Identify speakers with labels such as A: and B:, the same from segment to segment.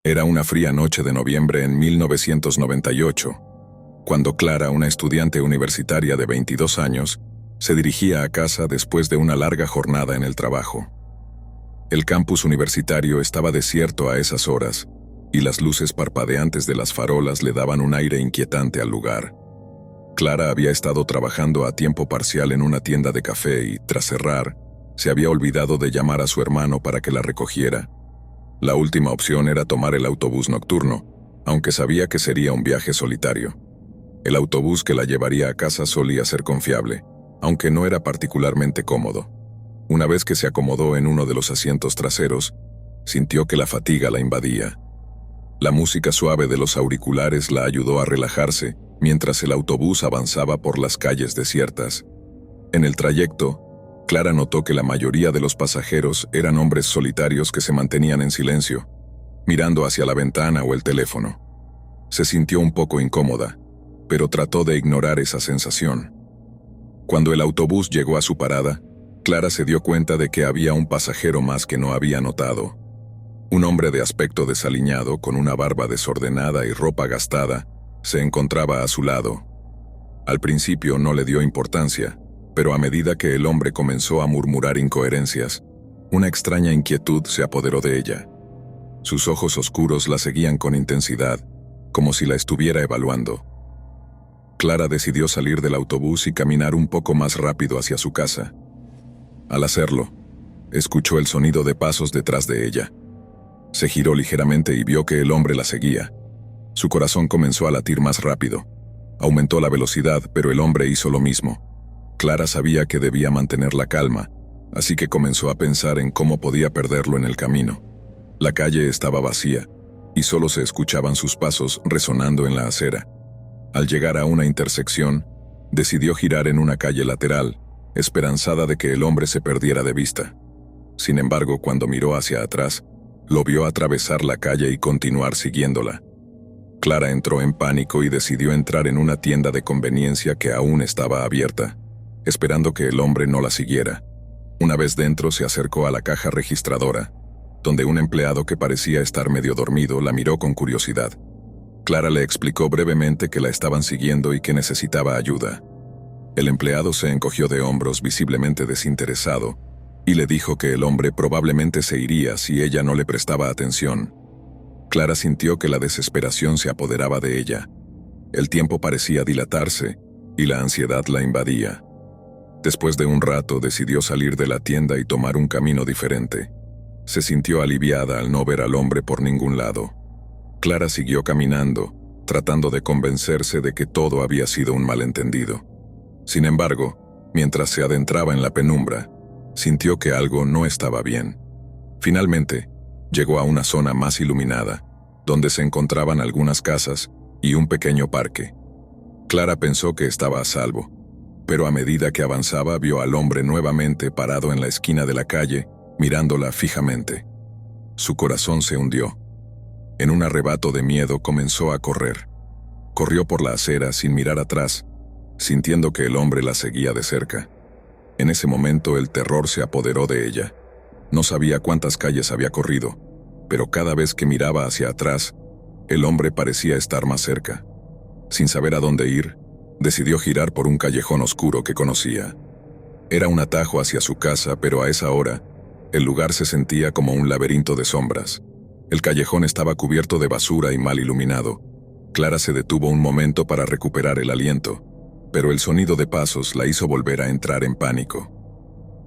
A: Era una fría noche de noviembre en 1998, cuando Clara, una estudiante universitaria de 22 años, se dirigía a casa después de una larga jornada en el trabajo. El campus universitario estaba desierto a esas horas, y las luces parpadeantes de las farolas le daban un aire inquietante al lugar. Clara había estado trabajando a tiempo parcial en una tienda de café y, tras cerrar, se había olvidado de llamar a su hermano para que la recogiera. La última opción era tomar el autobús nocturno, aunque sabía que sería un viaje solitario. El autobús que la llevaría a casa solía ser confiable, aunque no era particularmente cómodo. Una vez que se acomodó en uno de los asientos traseros, sintió que la fatiga la invadía. La música suave de los auriculares la ayudó a relajarse mientras el autobús avanzaba por las calles desiertas. En el trayecto, Clara notó que la mayoría de los pasajeros eran hombres solitarios que se mantenían en silencio, mirando hacia la ventana o el teléfono. Se sintió un poco incómoda, pero trató de ignorar esa sensación. Cuando el autobús llegó a su parada, Clara se dio cuenta de que había un pasajero más que no había notado. Un hombre de aspecto desaliñado, con una barba desordenada y ropa gastada, se encontraba a su lado. Al principio no le dio importancia, pero a medida que el hombre comenzó a murmurar incoherencias, una extraña inquietud se apoderó de ella. Sus ojos oscuros la seguían con intensidad, como si la estuviera evaluando. Clara decidió salir del autobús y caminar un poco más rápido hacia su casa. Al hacerlo, escuchó el sonido de pasos detrás de ella. Se giró ligeramente y vio que el hombre la seguía. Su corazón comenzó a latir más rápido. Aumentó la velocidad, pero el hombre hizo lo mismo. Clara sabía que debía mantener la calma, así que comenzó a pensar en cómo podía perderlo en el camino. La calle estaba vacía, y solo se escuchaban sus pasos resonando en la acera. Al llegar a una intersección, decidió girar en una calle lateral, esperanzada de que el hombre se perdiera de vista. Sin embargo, cuando miró hacia atrás, lo vio atravesar la calle y continuar siguiéndola. Clara entró en pánico y decidió entrar en una tienda de conveniencia que aún estaba abierta, esperando que el hombre no la siguiera. Una vez dentro, se acercó a la caja registradora, donde un empleado que parecía estar medio dormido la miró con curiosidad. Clara le explicó brevemente que la estaban siguiendo y que necesitaba ayuda. El empleado se encogió de hombros, visiblemente desinteresado, y le dijo que el hombre probablemente se iría si ella no le prestaba atención. Clara sintió que la desesperación se apoderaba de ella. El tiempo parecía dilatarse, y la ansiedad la invadía. Después de un rato, decidió salir de la tienda y tomar un camino diferente. Se sintió aliviada al no ver al hombre por ningún lado. Clara siguió caminando, tratando de convencerse de que todo había sido un malentendido. Sin embargo, mientras se adentraba en la penumbra, sintió que algo no estaba bien. Finalmente, llegó a una zona más iluminada, donde se encontraban algunas casas y un pequeño parque. Clara pensó que estaba a salvo, pero a medida que avanzaba vio al hombre nuevamente parado en la esquina de la calle, mirándola fijamente. Su corazón se hundió. En un arrebato de miedo comenzó a correr. Corrió por la acera sin mirar atrás, sintiendo que el hombre la seguía de cerca. En ese momento el terror se apoderó de ella. No sabía cuántas calles había corrido, pero cada vez que miraba hacia atrás, el hombre parecía estar más cerca. Sin saber a dónde ir, decidió girar por un callejón oscuro que conocía. Era un atajo hacia su casa, pero a esa hora, el lugar se sentía como un laberinto de sombras. El callejón estaba cubierto de basura y mal iluminado. Clara se detuvo un momento para recuperar el aliento, pero el sonido de pasos la hizo volver a entrar en pánico.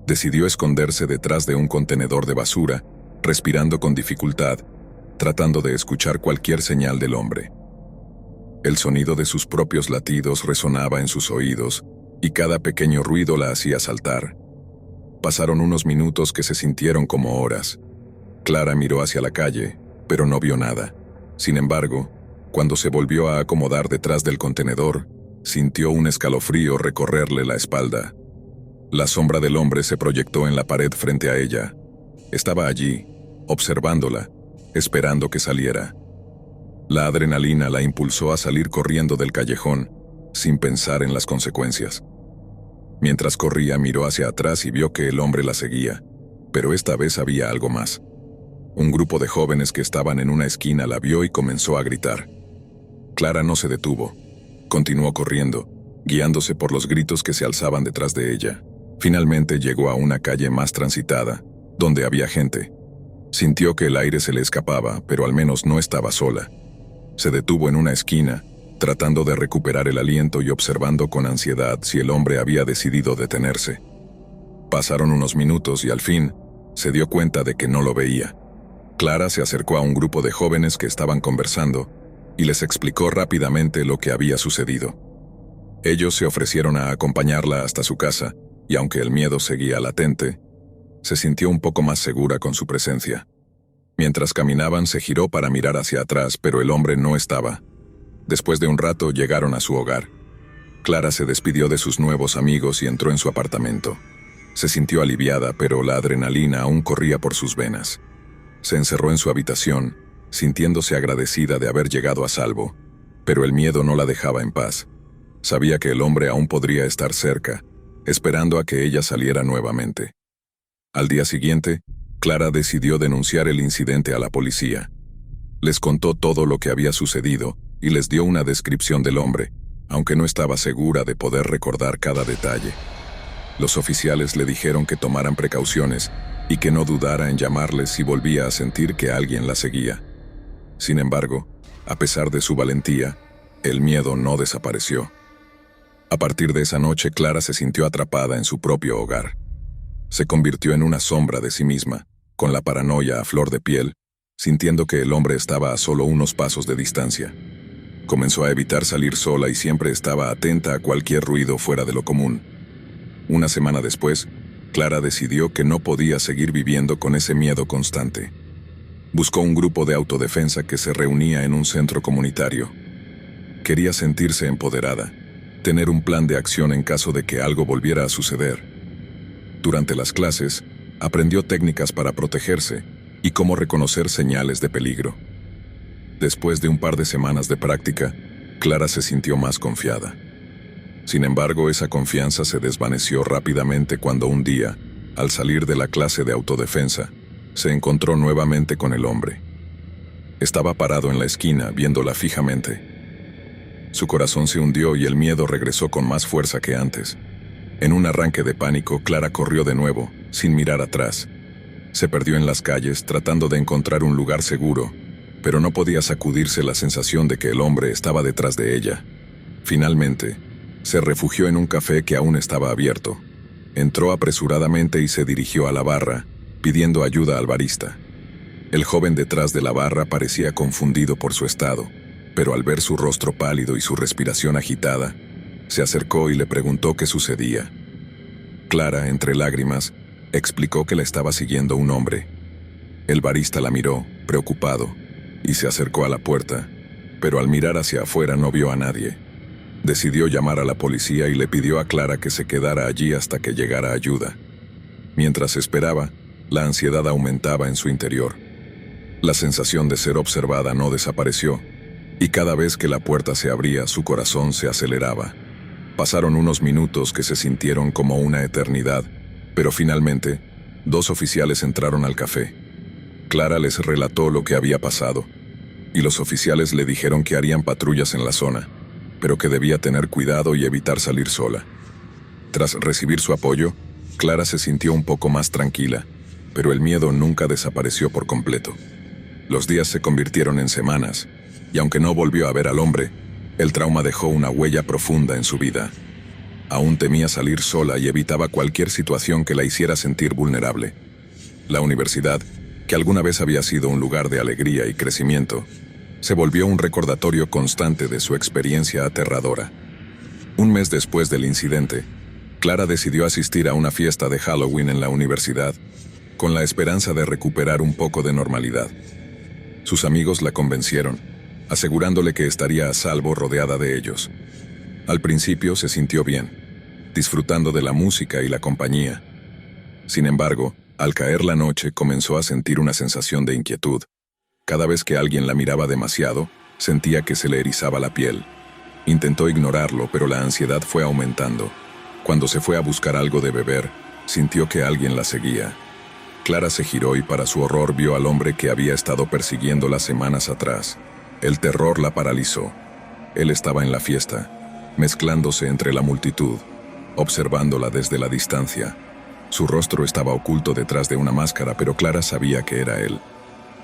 A: Decidió esconderse detrás de un contenedor de basura, respirando con dificultad, tratando de escuchar cualquier señal del hombre. El sonido de sus propios latidos resonaba en sus oídos, y cada pequeño ruido la hacía saltar. Pasaron unos minutos que se sintieron como horas. Clara miró hacia la calle, pero no vio nada. Sin embargo, cuando se volvió a acomodar detrás del contenedor, sintió un escalofrío recorrerle la espalda. La sombra del hombre se proyectó en la pared frente a ella. Estaba allí, observándola, esperando que saliera. La adrenalina la impulsó a salir corriendo del callejón, sin pensar en las consecuencias. Mientras corría, miró hacia atrás y vio que el hombre la seguía, pero esta vez había algo más. Un grupo de jóvenes que estaban en una esquina la vio y comenzó a gritar. Clara no se detuvo. Continuó corriendo, guiándose por los gritos que se alzaban detrás de ella. Finalmente llegó a una calle más transitada, donde había gente. Sintió que el aire se le escapaba, pero al menos no estaba sola. Se detuvo en una esquina, tratando de recuperar el aliento y observando con ansiedad si el hombre había decidido detenerse. Pasaron unos minutos y al fin, se dio cuenta de que no lo veía. Clara se acercó a un grupo de jóvenes que estaban conversando y les explicó rápidamente lo que había sucedido. Ellos se ofrecieron a acompañarla hasta su casa, y aunque el miedo seguía latente, se sintió un poco más segura con su presencia. Mientras caminaban, se giró para mirar hacia atrás, pero el hombre no estaba. Después de un rato, llegaron a su hogar. Clara se despidió de sus nuevos amigos y entró en su apartamento. Se sintió aliviada, pero la adrenalina aún corría por sus venas. Se encerró en su habitación, sintiéndose agradecida de haber llegado a salvo, pero el miedo no la dejaba en paz. Sabía que el hombre aún podría estar cerca, esperando a que ella saliera nuevamente. Al día siguiente, Clara decidió denunciar el incidente a la policía. Les contó todo lo que había sucedido y les dio una descripción del hombre, aunque no estaba segura de poder recordar cada detalle. Los oficiales le dijeron que tomaran precauciones y que no dudara en llamarles si volvía a sentir que alguien la seguía. Sin embargo, a pesar de su valentía, el miedo no desapareció. A partir de esa noche, Clara se sintió atrapada en su propio hogar. Se convirtió en una sombra de sí misma, con la paranoia a flor de piel, sintiendo que el hombre estaba a solo unos pasos de distancia. Comenzó a evitar salir sola y siempre estaba atenta a cualquier ruido fuera de lo común. Una semana después, Clara decidió que no podía seguir viviendo con ese miedo constante. Buscó un grupo de autodefensa que se reunía en un centro comunitario. Quería sentirse empoderada, tener un plan de acción en caso de que algo volviera a suceder. Durante las clases, aprendió técnicas para protegerse y cómo reconocer señales de peligro. Después de un par de semanas de práctica, Clara se sintió más confiada. Sin embargo, esa confianza se desvaneció rápidamente cuando un día, al salir de la clase de autodefensa, se encontró nuevamente con el hombre. Estaba parado en la esquina, viéndola fijamente. Su corazón se hundió y el miedo regresó con más fuerza que antes. En un arranque de pánico, Clara corrió de nuevo, sin mirar atrás. Se perdió en las calles, tratando de encontrar un lugar seguro, pero no podía sacudirse la sensación de que el hombre estaba detrás de ella. Finalmente, se refugió en un café que aún estaba abierto. Entró apresuradamente y se dirigió a la barra, pidiendo ayuda al barista. El joven detrás de la barra parecía confundido por su estado, pero al ver su rostro pálido y su respiración agitada, se acercó y le preguntó qué sucedía. Clara, entre lágrimas, explicó que la estaba siguiendo un hombre. El barista la miró, preocupado, y se acercó a la puerta, pero al mirar hacia afuera no vio a nadie. Decidió llamar a la policía y le pidió a Clara que se quedara allí hasta que llegara ayuda. Mientras esperaba, la ansiedad aumentaba en su interior. La sensación de ser observada no desapareció, y cada vez que la puerta se abría, su corazón se aceleraba. Pasaron unos minutos que se sintieron como una eternidad, pero finalmente, 2 oficiales entraron al café. Clara les relató lo que había pasado, y los oficiales le dijeron que harían patrullas en la zona, pero que debía tener cuidado y evitar salir sola. Tras recibir su apoyo, Clara se sintió un poco más tranquila, pero el miedo nunca desapareció por completo. Los días se convirtieron en semanas, y aunque no volvió a ver al hombre, el trauma dejó una huella profunda en su vida. Aún temía salir sola y evitaba cualquier situación que la hiciera sentir vulnerable. La universidad, que alguna vez había sido un lugar de alegría y crecimiento, se volvió un recordatorio constante de su experiencia aterradora. Un mes después del incidente, Clara decidió asistir a una fiesta de Halloween en la universidad, con la esperanza de recuperar un poco de normalidad. Sus amigos la convencieron, asegurándole que estaría a salvo rodeada de ellos. Al principio se sintió bien, disfrutando de la música y la compañía. Sin embargo, al caer la noche comenzó a sentir una sensación de inquietud. Cada vez que alguien la miraba demasiado, sentía que se le erizaba la piel. Intentó ignorarlo, pero la ansiedad fue aumentando. Cuando se fue a buscar algo de beber, sintió que alguien la seguía. Clara se giró y para su horror vio al hombre que había estado persiguiéndola semanas atrás. El terror la paralizó. Él estaba en la fiesta, mezclándose entre la multitud, observándola desde la distancia. Su rostro estaba oculto detrás de una máscara, pero Clara sabía que era él.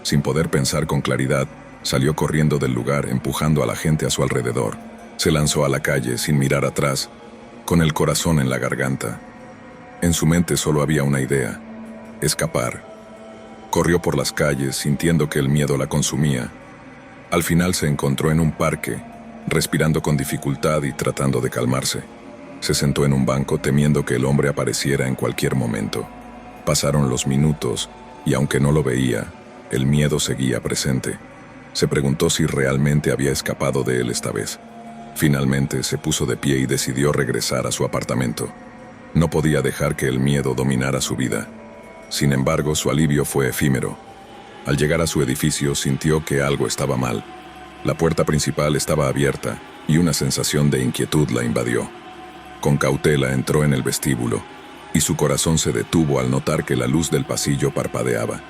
A: Sin poder pensar con claridad, salió corriendo del lugar, empujando a la gente a su alrededor. Se lanzó a la calle sin mirar atrás, con el corazón en la garganta. En su mente solo había una idea: escapar. Corrió por las calles, sintiendo que el miedo la consumía. Al final se encontró en un parque, respirando con dificultad y tratando de calmarse. Se sentó en un banco temiendo que el hombre apareciera en cualquier momento. Pasaron los minutos y aunque no lo veía, el miedo seguía presente. Se preguntó si realmente había escapado de él esta vez. Finalmente se puso de pie y decidió regresar a su apartamento. No podía dejar que el miedo dominara su vida. Sin embargo, su alivio fue efímero. Al llegar a su edificio sintió que algo estaba mal. La puerta principal estaba abierta y una sensación de inquietud la invadió. Con cautela entró en el vestíbulo y su corazón se detuvo al notar que la luz del pasillo parpadeaba.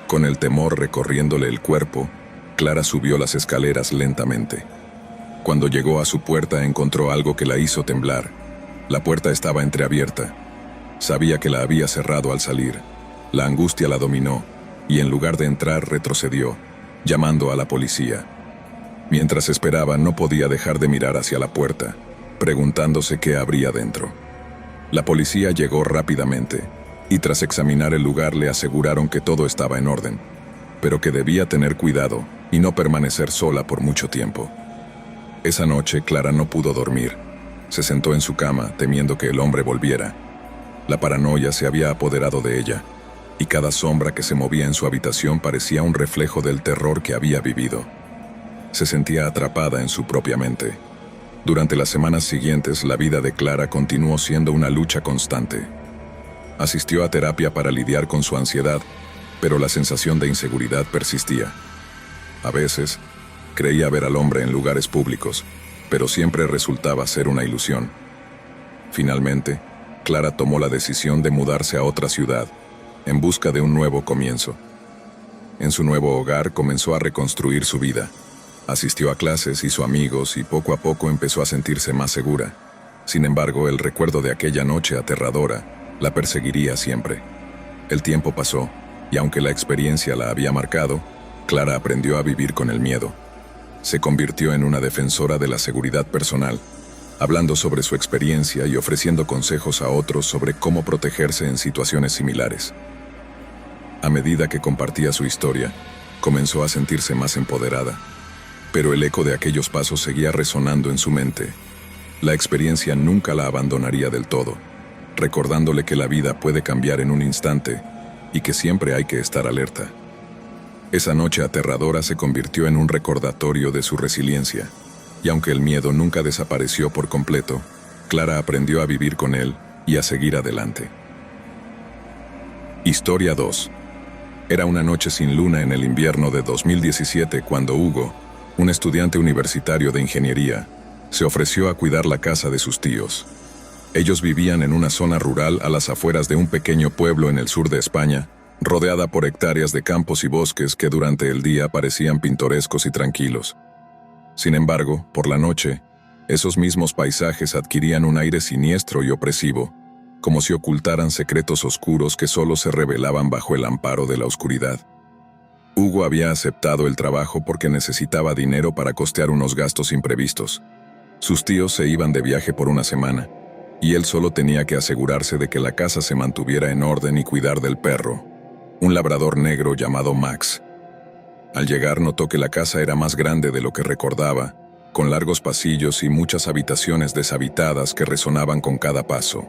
A: Con el temor recorriéndole el cuerpo, Clara subió las escaleras lentamente. Cuando llegó a su puerta encontró algo que la hizo temblar. La puerta estaba entreabierta. Sabía que la había cerrado al salir. La angustia la dominó y en lugar de entrar retrocedió, llamando a la policía. Mientras esperaba no podía dejar de mirar hacia la puerta, preguntándose qué habría dentro. La policía llegó rápidamente y tras examinar el lugar le aseguraron que todo estaba en orden, pero que debía tener cuidado y no permanecer sola por mucho tiempo. Esa noche Clara no pudo dormir. Se sentó en su cama temiendo que el hombre volviera. La paranoia se había apoderado de ella, y cada sombra que se movía en su habitación parecía un reflejo del terror que había vivido. Se sentía atrapada en su propia mente. Durante las semanas siguientes, la vida de Clara continuó siendo una lucha constante. Asistió a terapia para lidiar con su ansiedad, pero la sensación de inseguridad persistía. A veces, creía ver al hombre en lugares públicos, pero siempre resultaba ser una ilusión. Finalmente, Clara tomó la decisión de mudarse a otra ciudad, en busca de un nuevo comienzo. En su nuevo hogar comenzó a reconstruir su vida. Asistió a clases, hizo amigos y poco a poco empezó a sentirse más segura. Sin embargo, el recuerdo de aquella noche aterradora la perseguiría siempre. El tiempo pasó, y aunque la experiencia la había marcado, Clara aprendió a vivir con el miedo. Se convirtió en una defensora de la seguridad personal, hablando sobre su experiencia y ofreciendo consejos a otros sobre cómo protegerse en situaciones similares. A medida que compartía su historia, comenzó a sentirse más empoderada, pero el eco de aquellos pasos seguía resonando en su mente. La experiencia nunca la abandonaría del todo, recordándole que la vida puede cambiar en un instante y que siempre hay que estar alerta. Esa noche aterradora se convirtió en un recordatorio de su resiliencia, y aunque el miedo nunca desapareció por completo, Clara aprendió a vivir con él y a seguir adelante. Historia 2. Era una noche sin luna en el invierno de 2017 cuando Hugo, un estudiante universitario de ingeniería, se ofreció a cuidar la casa de sus tíos. Ellos vivían en una zona rural a las afueras de un pequeño pueblo en el sur de España, rodeada por hectáreas de campos y bosques que durante el día parecían pintorescos y tranquilos. Sin embargo, por la noche, esos mismos paisajes adquirían un aire siniestro y opresivo, como si ocultaran secretos oscuros que solo se revelaban bajo el amparo de la oscuridad. Hugo había aceptado el trabajo porque necesitaba dinero para costear unos gastos imprevistos. Sus tíos se iban de viaje por una semana, y él solo tenía que asegurarse de que la casa se mantuviera en orden y cuidar del perro, un labrador negro llamado Max. Al llegar notó que la casa era más grande de lo que recordaba, con largos pasillos y muchas habitaciones deshabitadas que resonaban con cada paso.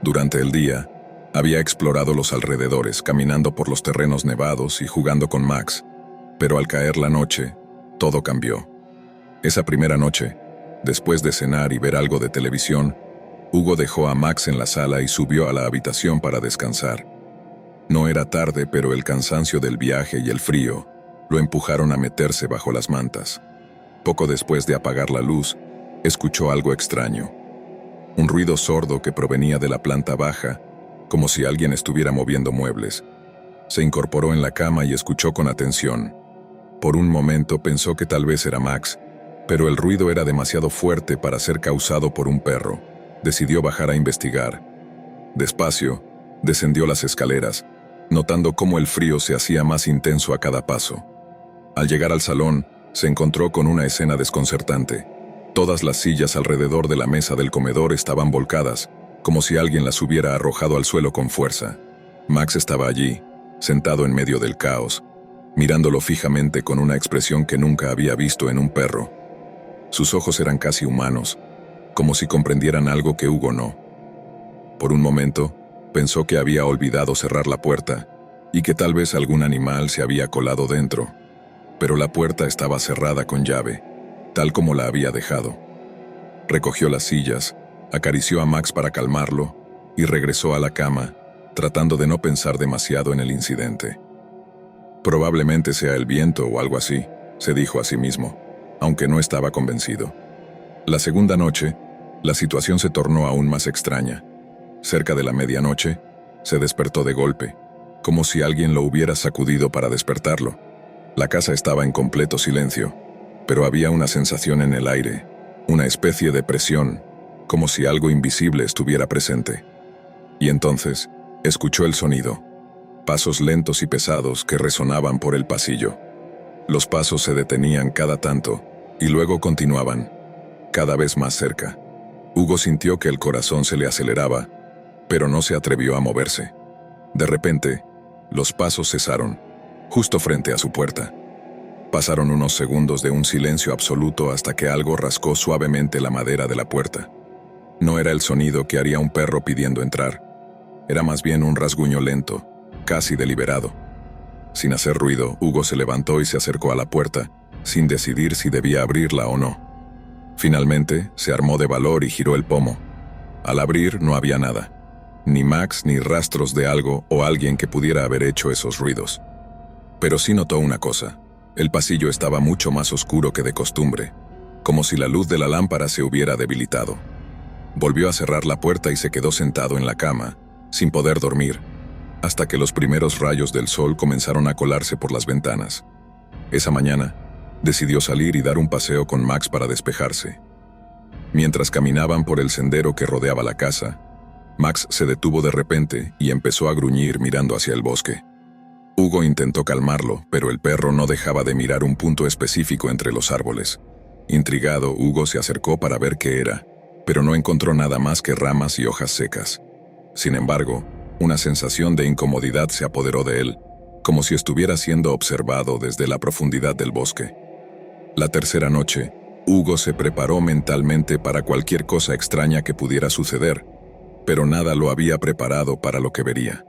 A: Durante el día, había explorado los alrededores, caminando por los terrenos nevados y jugando con Max, pero al caer la noche, todo cambió. Esa primera noche, después de cenar y ver algo de televisión, Hugo dejó a Max en la sala y subió a la habitación para descansar. No era tarde, pero el cansancio del viaje y el frío lo empujaron a meterse bajo las mantas. Poco después de apagar la luz, escuchó algo extraño. Un ruido sordo que provenía de la planta baja como si alguien estuviera moviendo muebles. Se incorporó en la cama y escuchó con atención. Por un momento pensó que tal vez era Max, pero el ruido era demasiado fuerte para ser causado por un perro. Decidió bajar a investigar. Despacio, descendió las escaleras, notando cómo el frío se hacía más intenso a cada paso. Al llegar al salón, se encontró con una escena desconcertante. Todas las sillas alrededor de la mesa del comedor estaban volcadas, como si alguien las hubiera arrojado al suelo con fuerza. Max estaba allí, sentado en medio del caos, mirándolo fijamente con una expresión que nunca había visto en un perro. Sus ojos eran casi humanos, como si comprendieran algo que Hugo no. Por un momento, pensó que había olvidado cerrar la puerta y que tal vez algún animal se había colado dentro, pero la puerta estaba cerrada con llave, tal como la había dejado. Recogió las sillas, acarició a Max para calmarlo y regresó a la cama, tratando de no pensar demasiado en el incidente. Probablemente sea el viento o algo así, se dijo a sí mismo, aunque no estaba convencido. La segunda noche, la situación se tornó aún más extraña. Cerca de la medianoche, se despertó de golpe, como si alguien lo hubiera sacudido para despertarlo. La casa estaba en completo silencio, pero había una sensación en el aire, una especie de presión, como si algo invisible estuviera presente. Y entonces, escuchó el sonido, pasos lentos y pesados que resonaban por el pasillo. Los pasos se detenían cada tanto, y luego continuaban, cada vez más cerca. Hugo sintió que el corazón se le aceleraba, pero no se atrevió a moverse. De repente, los pasos cesaron, justo frente a su puerta. Pasaron unos segundos de un silencio absoluto hasta que algo rascó suavemente la madera de la puerta. No era el sonido que haría un perro pidiendo entrar. Era más bien un rasguño lento, casi deliberado. Sin hacer ruido, Hugo se levantó y se acercó a la puerta, sin decidir si debía abrirla o no. Finalmente, se armó de valor y giró el pomo. Al abrir no había nada. Ni Max ni rastros de algo o alguien que pudiera haber hecho esos ruidos. Pero sí notó una cosa. El pasillo estaba mucho más oscuro que de costumbre, como si la luz de la lámpara se hubiera debilitado. Volvió a cerrar la puerta y se quedó sentado en la cama, sin poder dormir, hasta que los primeros rayos del sol comenzaron a colarse por las ventanas. Esa mañana, decidió salir y dar un paseo con Max para despejarse. Mientras caminaban por el sendero que rodeaba la casa, Max se detuvo de repente y empezó a gruñir mirando hacia el bosque. Hugo intentó calmarlo, pero el perro no dejaba de mirar un punto específico entre los árboles. Intrigado, Hugo se acercó para ver qué era, pero no encontró nada más que ramas y hojas secas. Sin embargo, una sensación de incomodidad se apoderó de él, como si estuviera siendo observado desde la profundidad del bosque. La tercera noche, Hugo se preparó mentalmente para cualquier cosa extraña que pudiera suceder, pero nada lo había preparado para lo que vería.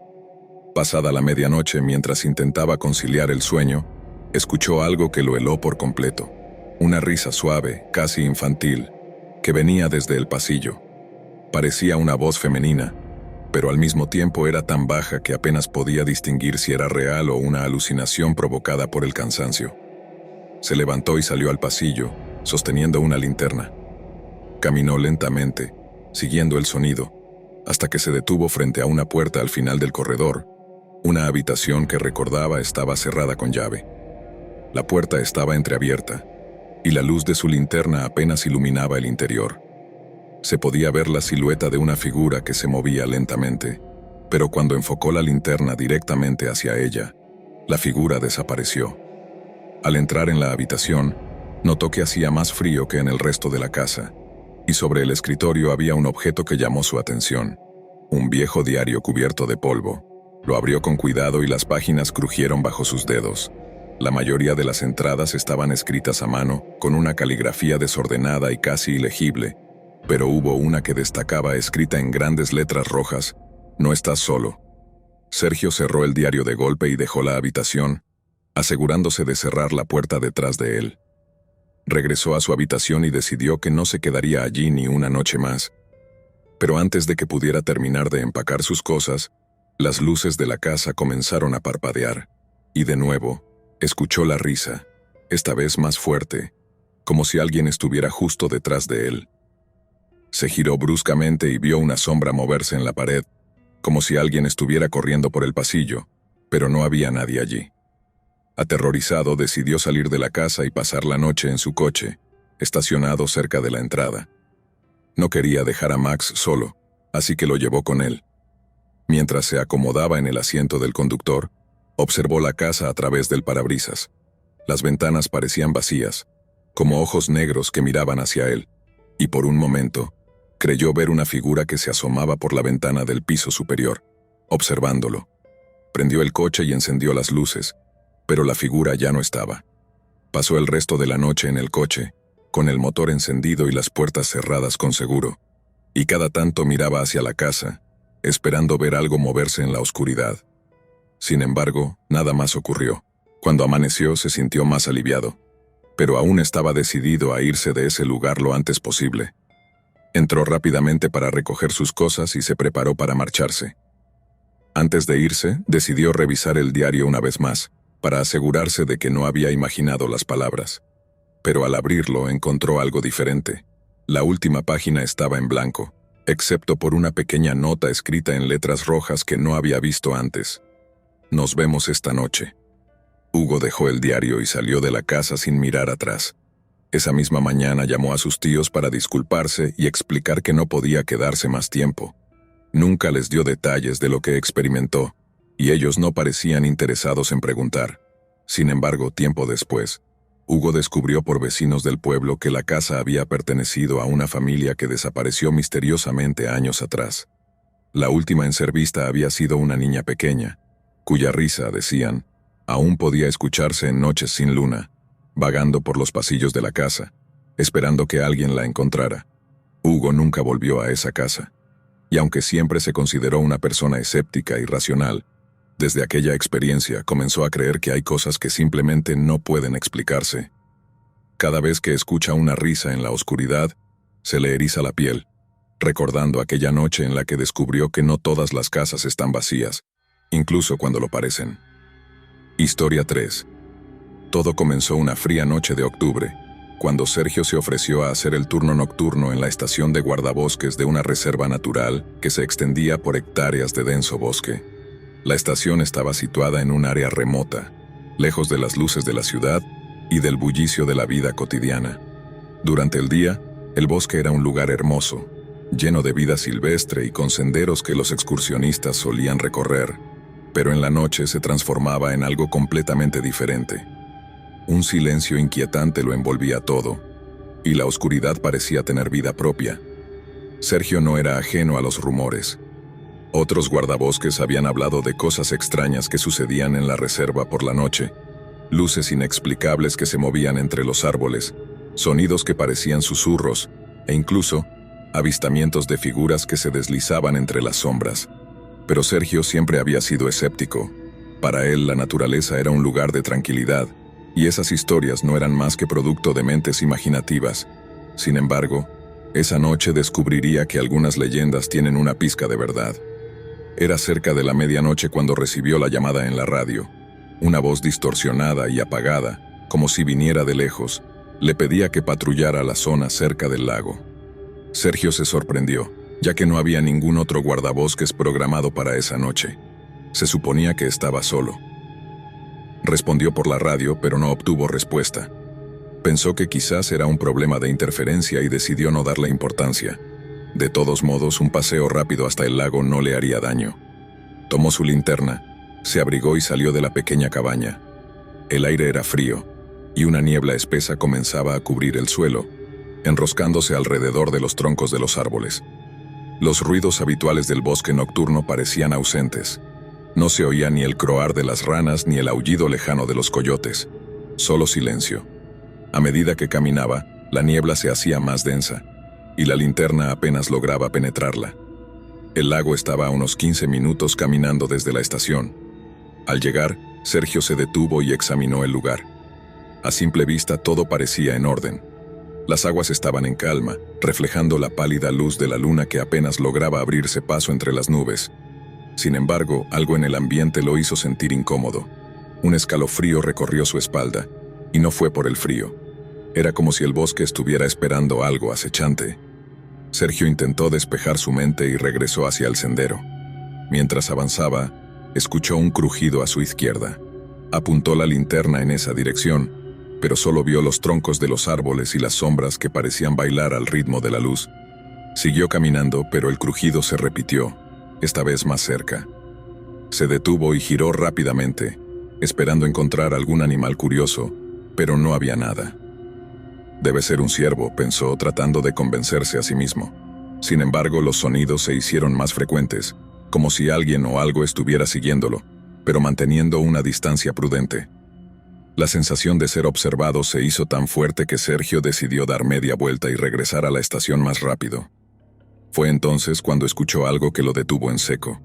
A: Pasada la medianoche, mientras intentaba conciliar el sueño, escuchó algo que lo heló por completo. Una risa suave, casi infantil, que venía desde el pasillo. Parecía una voz femenina, pero al mismo tiempo era tan baja que apenas podía distinguir si era real o una alucinación provocada por el cansancio. Se levantó y salió al pasillo, sosteniendo una linterna. Caminó lentamente, siguiendo el sonido, hasta que se detuvo frente a una puerta al final del corredor. Una habitación que recordaba estaba cerrada con llave. La puerta estaba entreabierta, y la luz de su linterna apenas iluminaba el interior. Se podía ver la silueta de una figura que se movía lentamente, pero cuando enfocó la linterna directamente hacia ella, la figura desapareció. Al entrar en la habitación, notó que hacía más frío que en el resto de la casa, y sobre el escritorio había un objeto que llamó su atención, un viejo diario cubierto de polvo. Lo abrió con cuidado y las páginas crujieron bajo sus dedos. La mayoría de las entradas estaban escritas a mano, con una caligrafía desordenada y casi ilegible, pero hubo una que destacaba escrita en grandes letras rojas: «No estás solo». Sergio cerró el diario de golpe y dejó la habitación, asegurándose de cerrar la puerta detrás de él. Regresó a su habitación y decidió que no se quedaría allí ni una noche más. Pero antes de que pudiera terminar de empacar sus cosas, las luces de la casa comenzaron a parpadear, y de nuevo, escuchó la risa, esta vez más fuerte, como si alguien estuviera justo detrás de él. Se giró bruscamente y vio una sombra moverse en la pared, como si alguien estuviera corriendo por el pasillo, pero no había nadie allí. Aterrorizado, decidió salir de la casa y pasar la noche en su coche, estacionado cerca de la entrada. No quería dejar a Max solo, así que lo llevó con él. Mientras se acomodaba en el asiento del conductor, observó la casa a través del parabrisas. Las ventanas parecían vacías, como ojos negros que miraban hacia él, y por un momento, creyó ver una figura que se asomaba por la ventana del piso superior, observándolo. Prendió el coche y encendió las luces, pero la figura ya no estaba. Pasó el resto de la noche en el coche, con el motor encendido y las puertas cerradas con seguro, y cada tanto miraba hacia la casa, esperando ver algo moverse en la oscuridad. Sin embargo, nada más ocurrió. Cuando amaneció se sintió más aliviado, pero aún estaba decidido a irse de ese lugar lo antes posible. Entró rápidamente para recoger sus cosas y se preparó para marcharse. Antes de irse, decidió revisar el diario una vez más, para asegurarse de que no había imaginado las palabras. Pero al abrirlo encontró algo diferente. La última página estaba en blanco, excepto por una pequeña nota escrita en letras rojas que no había visto antes. Nos vemos esta noche. Hugo dejó el diario y salió de la casa sin mirar atrás. Esa misma mañana llamó a sus tíos para disculparse y explicar que no podía quedarse más tiempo. Nunca les dio detalles de lo que experimentó, y ellos no parecían interesados en preguntar. Sin embargo, tiempo después, Hugo descubrió por vecinos del pueblo que la casa había pertenecido a una familia que desapareció misteriosamente años atrás. La última en ser vista había sido una niña pequeña, cuya risa, decían, aún podía escucharse en noches sin luna, vagando por los pasillos de la casa, esperando que alguien la encontrara. Hugo nunca volvió a esa casa, y aunque siempre se consideró una persona escéptica y racional, desde aquella experiencia comenzó a creer que hay cosas que simplemente no pueden explicarse. Cada vez que escucha una risa en la oscuridad, se le eriza la piel, recordando aquella noche en la que descubrió que no todas las casas están vacías, incluso cuando lo parecen. Historia 3. Todo comenzó una fría noche de octubre, cuando Sergio se ofreció a hacer el turno nocturno en la estación de guardabosques de una reserva natural que se extendía por hectáreas de denso bosque. La estación estaba situada en un área remota, lejos de las luces de la ciudad y del bullicio de la vida cotidiana. Durante el día, el bosque era un lugar hermoso, lleno de vida silvestre y con senderos que los excursionistas solían recorrer, pero en la noche se transformaba en algo completamente diferente. Un silencio inquietante lo envolvía todo, y la oscuridad parecía tener vida propia. Sergio no era ajeno a los rumores. Otros guardabosques habían hablado de cosas extrañas que sucedían en la reserva por la noche, luces inexplicables que se movían entre los árboles, sonidos que parecían susurros, e incluso avistamientos de figuras que se deslizaban entre las sombras. Pero Sergio siempre había sido escéptico. Para él la naturaleza era un lugar de tranquilidad, y esas historias no eran más que producto de mentes imaginativas. Sin embargo, esa noche descubriría que algunas leyendas tienen una pizca de verdad. Era cerca de la medianoche cuando recibió la llamada en la radio. Una voz distorsionada y apagada, como si viniera de lejos, le pedía que patrullara la zona cerca del lago. Sergio se sorprendió, ya que no había ningún otro guardabosques programado para esa noche. Se suponía que estaba solo. Respondió por la radio, pero no obtuvo respuesta. Pensó que quizás era un problema de interferencia y decidió no darle importancia. De todos modos, un paseo rápido hasta el lago no le haría daño. Tomó su linterna, se abrigó y salió de la pequeña cabaña. El aire era frío, y una niebla espesa comenzaba a cubrir el suelo, enroscándose alrededor de los troncos de los árboles. Los ruidos habituales del bosque nocturno parecían ausentes. No se oía ni el croar de las ranas ni el aullido lejano de los coyotes. Solo silencio. A medida que caminaba, la niebla se hacía más densa, y la linterna apenas lograba penetrarla. El lago estaba a unos 15 minutos caminando desde la estación. Al llegar, Sergio se detuvo y examinó el lugar. A simple vista todo parecía en orden. Las aguas estaban en calma, reflejando la pálida luz de la luna que apenas lograba abrirse paso entre las nubes. Sin embargo, algo en el ambiente lo hizo sentir incómodo. Un escalofrío recorrió su espalda, y no fue por el frío. Era como si el bosque estuviera esperando algo acechante. Sergio intentó despejar su mente y regresó hacia el sendero. Mientras avanzaba, escuchó un crujido a su izquierda. Apuntó la linterna en esa dirección, pero solo vio los troncos de los árboles y las sombras que parecían bailar al ritmo de la luz. Siguió caminando, pero el crujido se repitió, esta vez más cerca. Se detuvo y giró rápidamente, esperando encontrar algún animal curioso, pero no había nada. Debe ser un ciervo, pensó, tratando de convencerse a sí mismo. Sin embargo, los sonidos se hicieron más frecuentes, como si alguien o algo estuviera siguiéndolo, pero manteniendo una distancia prudente. La sensación de ser observado se hizo tan fuerte que Sergio decidió dar media vuelta y regresar a la estación más rápido. Fue entonces cuando escuchó algo que lo detuvo en seco.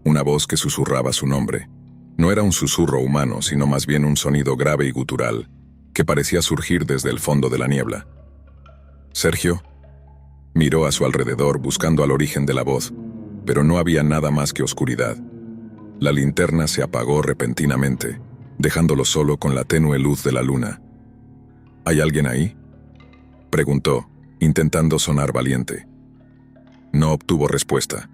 A: Una voz que susurraba su nombre. No era un susurro humano, sino más bien un sonido grave y gutural, que parecía surgir desde el fondo de la niebla. «¿Sergio?» Miró a su alrededor buscando al origen de la voz, pero no había nada más que oscuridad. La linterna se apagó repentinamente, dejándolo solo con la tenue luz de la luna. «¿Hay alguien ahí?», preguntó, intentando sonar valiente. No obtuvo respuesta.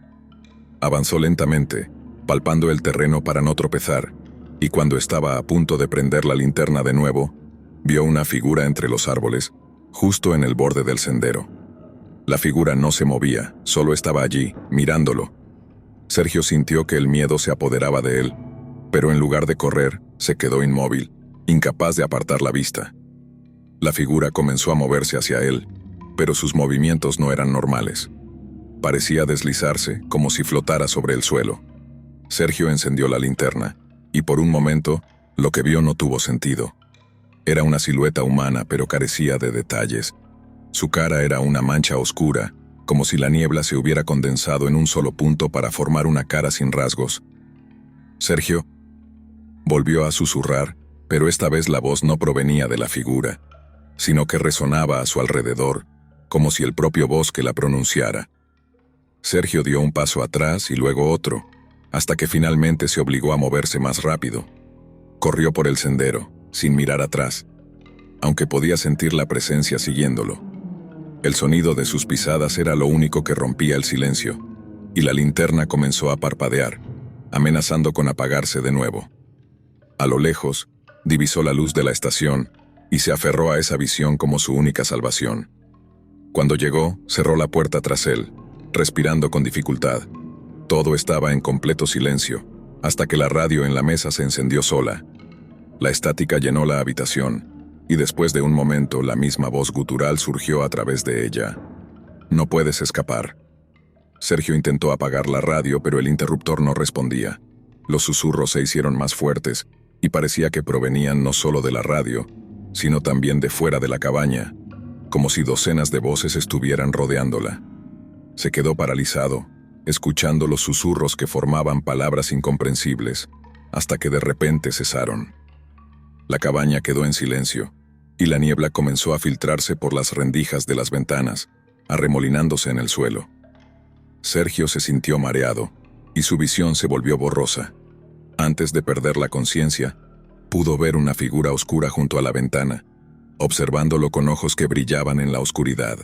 A: Avanzó lentamente, palpando el terreno para no tropezar, y cuando estaba a punto de prender la linterna de nuevo, vio una figura entre los árboles, justo en el borde del sendero. La figura no se movía, solo estaba allí, mirándolo. Sergio sintió que el miedo se apoderaba de él, pero en lugar de correr, se quedó inmóvil, incapaz de apartar la vista. La figura comenzó a moverse hacia él, pero sus movimientos no eran normales. Parecía deslizarse, como si flotara sobre el suelo. Sergio encendió la linterna, y por un momento, lo que vio no tuvo sentido. Era una silueta humana, pero carecía de detalles. Su cara era una mancha oscura, como si la niebla se hubiera condensado en un solo punto para formar una cara sin rasgos. «Sergio», volvió a susurrar, pero esta vez la voz no provenía de la figura, sino que resonaba a su alrededor, como si el propio bosque la pronunciara. Sergio dio un paso atrás y luego otro, hasta que finalmente se obligó a moverse más rápido. Corrió por el sendero, sin mirar atrás, aunque podía sentir la presencia siguiéndolo. El sonido de sus pisadas era lo único que rompía el silencio, y la linterna comenzó a parpadear, amenazando con apagarse de nuevo. A lo lejos, divisó la luz de la estación y se aferró a esa visión como su única salvación. Cuando llegó, cerró la puerta tras él, respirando con dificultad. Todo estaba en completo silencio, hasta que la radio en la mesa se encendió sola. La estática llenó la habitación, y después de un momento la misma voz gutural surgió a través de ella. «No puedes escapar». Sergio intentó apagar la radio, pero el interruptor no respondía. Los susurros se hicieron más fuertes, y parecía que provenían no solo de la radio, sino también de fuera de la cabaña, como si docenas de voces estuvieran rodeándola. Se quedó paralizado, escuchando los susurros que formaban palabras incomprensibles, hasta que de repente cesaron. La cabaña quedó en silencio, y la niebla comenzó a filtrarse por las rendijas de las ventanas, arremolinándose en el suelo. Sergio se sintió mareado, y su visión se volvió borrosa. Antes de perder la conciencia, pudo ver una figura oscura junto a la ventana, observándolo con ojos que brillaban en la oscuridad.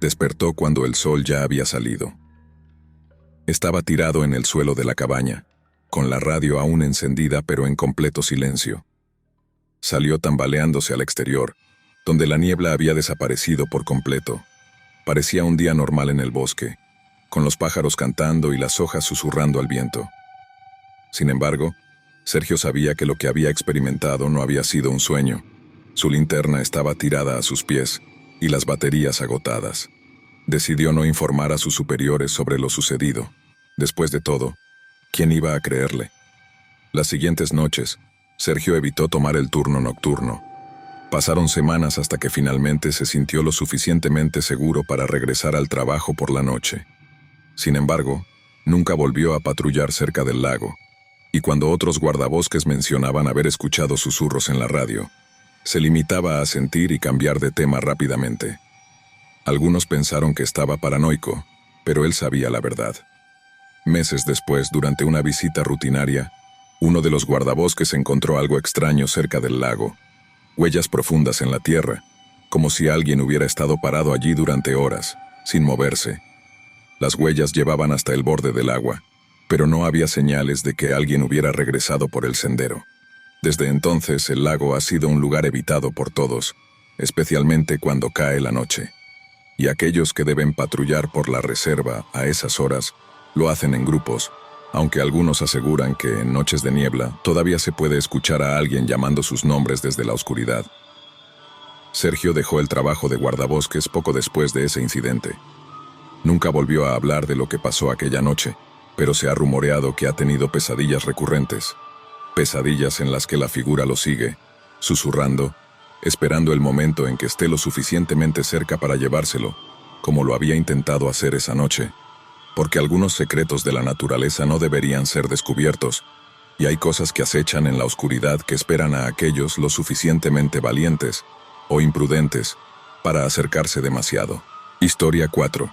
A: Despertó cuando el sol ya había salido. Estaba tirado en el suelo de la cabaña, con la radio aún encendida pero en completo silencio. Salió tambaleándose al exterior, donde la niebla había desaparecido por completo. Parecía un día normal en el bosque, con los pájaros cantando y las hojas susurrando al viento. Sin embargo, Sergio sabía que lo que había experimentado no había sido un sueño. Su linterna estaba tirada a sus pies, y las baterías agotadas. Decidió no informar a sus superiores sobre lo sucedido. Después de todo, ¿quién iba a creerle? Las siguientes noches, Sergio evitó tomar el turno nocturno. Pasaron semanas hasta que finalmente se sintió lo suficientemente seguro para regresar al trabajo por la noche. Sin embargo, nunca volvió a patrullar cerca del lago, y cuando otros guardabosques mencionaban haber escuchado susurros en la radio, se limitaba a sentir y cambiar de tema rápidamente. Algunos pensaron que estaba paranoico, pero él sabía la verdad. Meses después, durante una visita rutinaria, uno de los guardabosques encontró algo extraño cerca del lago, huellas profundas en la tierra, como si alguien hubiera estado parado allí durante horas, sin moverse. Las huellas llevaban hasta el borde del agua, pero no había señales de que alguien hubiera regresado por el sendero. Desde entonces, el lago ha sido un lugar evitado por todos, especialmente cuando cae la noche. Y aquellos que deben patrullar por la reserva a esas horas lo hacen en grupos, aunque algunos aseguran que en noches de niebla todavía se puede escuchar a alguien llamando sus nombres desde la oscuridad. Sergio dejó el trabajo de guardabosques poco después de ese incidente. Nunca volvió a hablar de lo que pasó aquella noche, pero se ha rumoreado que ha tenido pesadillas recurrentes. Pesadillas en las que la figura lo sigue, susurrando, esperando el momento en que esté lo suficientemente cerca para llevárselo, como lo había intentado hacer esa noche, porque algunos secretos de la naturaleza no deberían ser descubiertos, y hay cosas que acechan en la oscuridad que esperan a aquellos lo suficientemente valientes o imprudentes para acercarse demasiado. Historia 4.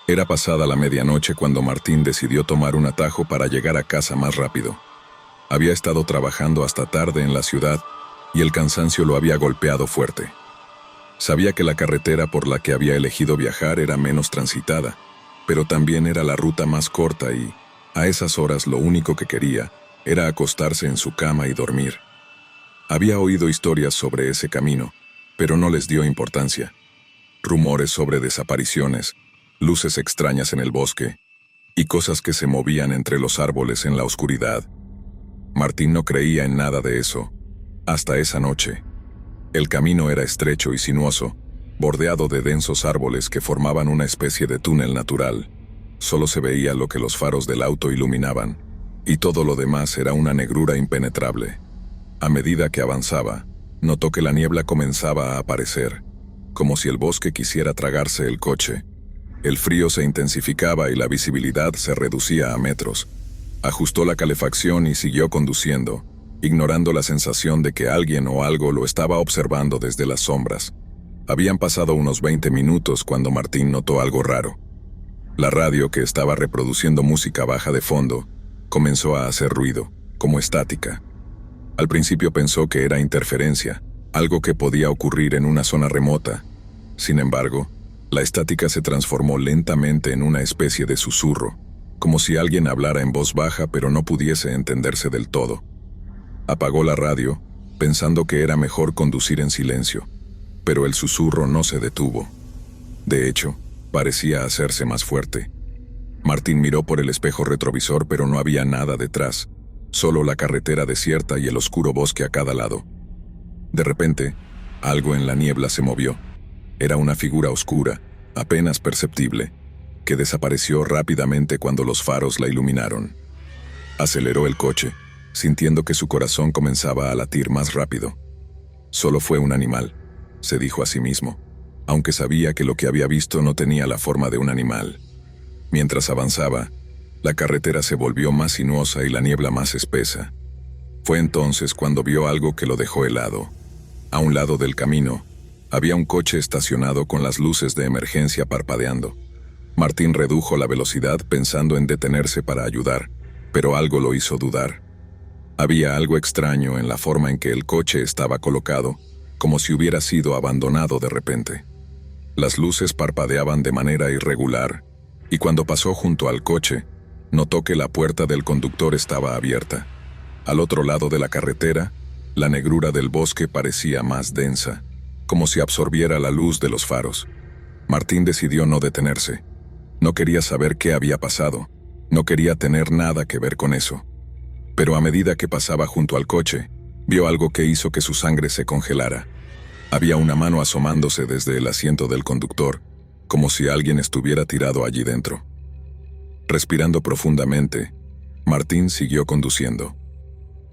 A: Era pasada la medianoche cuando Martín decidió tomar un atajo para llegar a casa más rápido. Había estado trabajando hasta tarde en la ciudad y el cansancio lo había golpeado fuerte. Sabía que la carretera por la que había elegido viajar era menos transitada, pero también era la ruta más corta y, a esas horas, lo único que quería era acostarse en su cama y dormir. Había oído historias sobre ese camino, pero no les dio importancia. Rumores sobre desapariciones, luces extrañas en el bosque y cosas que se movían entre los árboles en la oscuridad. Martín no creía en nada de eso, hasta esa noche. El camino era estrecho y sinuoso, bordeado de densos árboles que formaban una especie de túnel natural. Solo se veía lo que los faros del auto iluminaban, y todo lo demás era una negrura impenetrable. A medida que avanzaba, notó que la niebla comenzaba a aparecer, como si el bosque quisiera tragarse el coche. El frío se intensificaba y la visibilidad se reducía a metros. Ajustó la calefacción y siguió conduciendo, ignorando la sensación de que alguien o algo lo estaba observando desde las sombras. Habían pasado unos 20 minutos cuando Martín notó algo raro. La radio, que estaba reproduciendo música baja de fondo, comenzó a hacer ruido, como estática. Al principio pensó que era interferencia, algo que podía ocurrir en una zona remota. Sin embargo, la estática se transformó lentamente en una especie de susurro, como si alguien hablara en voz baja pero no pudiese entenderse del todo. Apagó la radio, pensando que era mejor conducir en silencio, pero el susurro no se detuvo. De hecho, parecía hacerse más fuerte. Martín miró por el espejo retrovisor, pero no había nada detrás, solo la carretera desierta y el oscuro bosque a cada lado. De repente, algo en la niebla se movió. Era una figura oscura, apenas perceptible, que desapareció rápidamente cuando los faros la iluminaron. Aceleró el coche, sintiendo que su corazón comenzaba a latir más rápido. Solo fue un animal, se dijo a sí mismo, aunque sabía que lo que había visto no tenía la forma de un animal. Mientras avanzaba, la carretera se volvió más sinuosa y la niebla más espesa. Fue entonces cuando vio algo que lo dejó helado. A un lado del camino, había un coche estacionado con las luces de emergencia parpadeando. Martín redujo la velocidad pensando en detenerse para ayudar, pero algo lo hizo dudar. Había algo extraño en la forma en que el coche estaba colocado, como si hubiera sido abandonado de repente. Las luces parpadeaban de manera irregular, y cuando pasó junto al coche, notó que la puerta del conductor estaba abierta. Al otro lado de la carretera, la negrura del bosque parecía más densa, como si absorbiera la luz de los faros. Martín decidió no detenerse. No quería saber qué había pasado, no quería tener nada que ver con eso. Pero a medida que pasaba junto al coche, vio algo que hizo que su sangre se congelara. Había una mano asomándose desde el asiento del conductor, como si alguien estuviera tirado allí dentro. Respirando profundamente, Martín siguió conduciendo.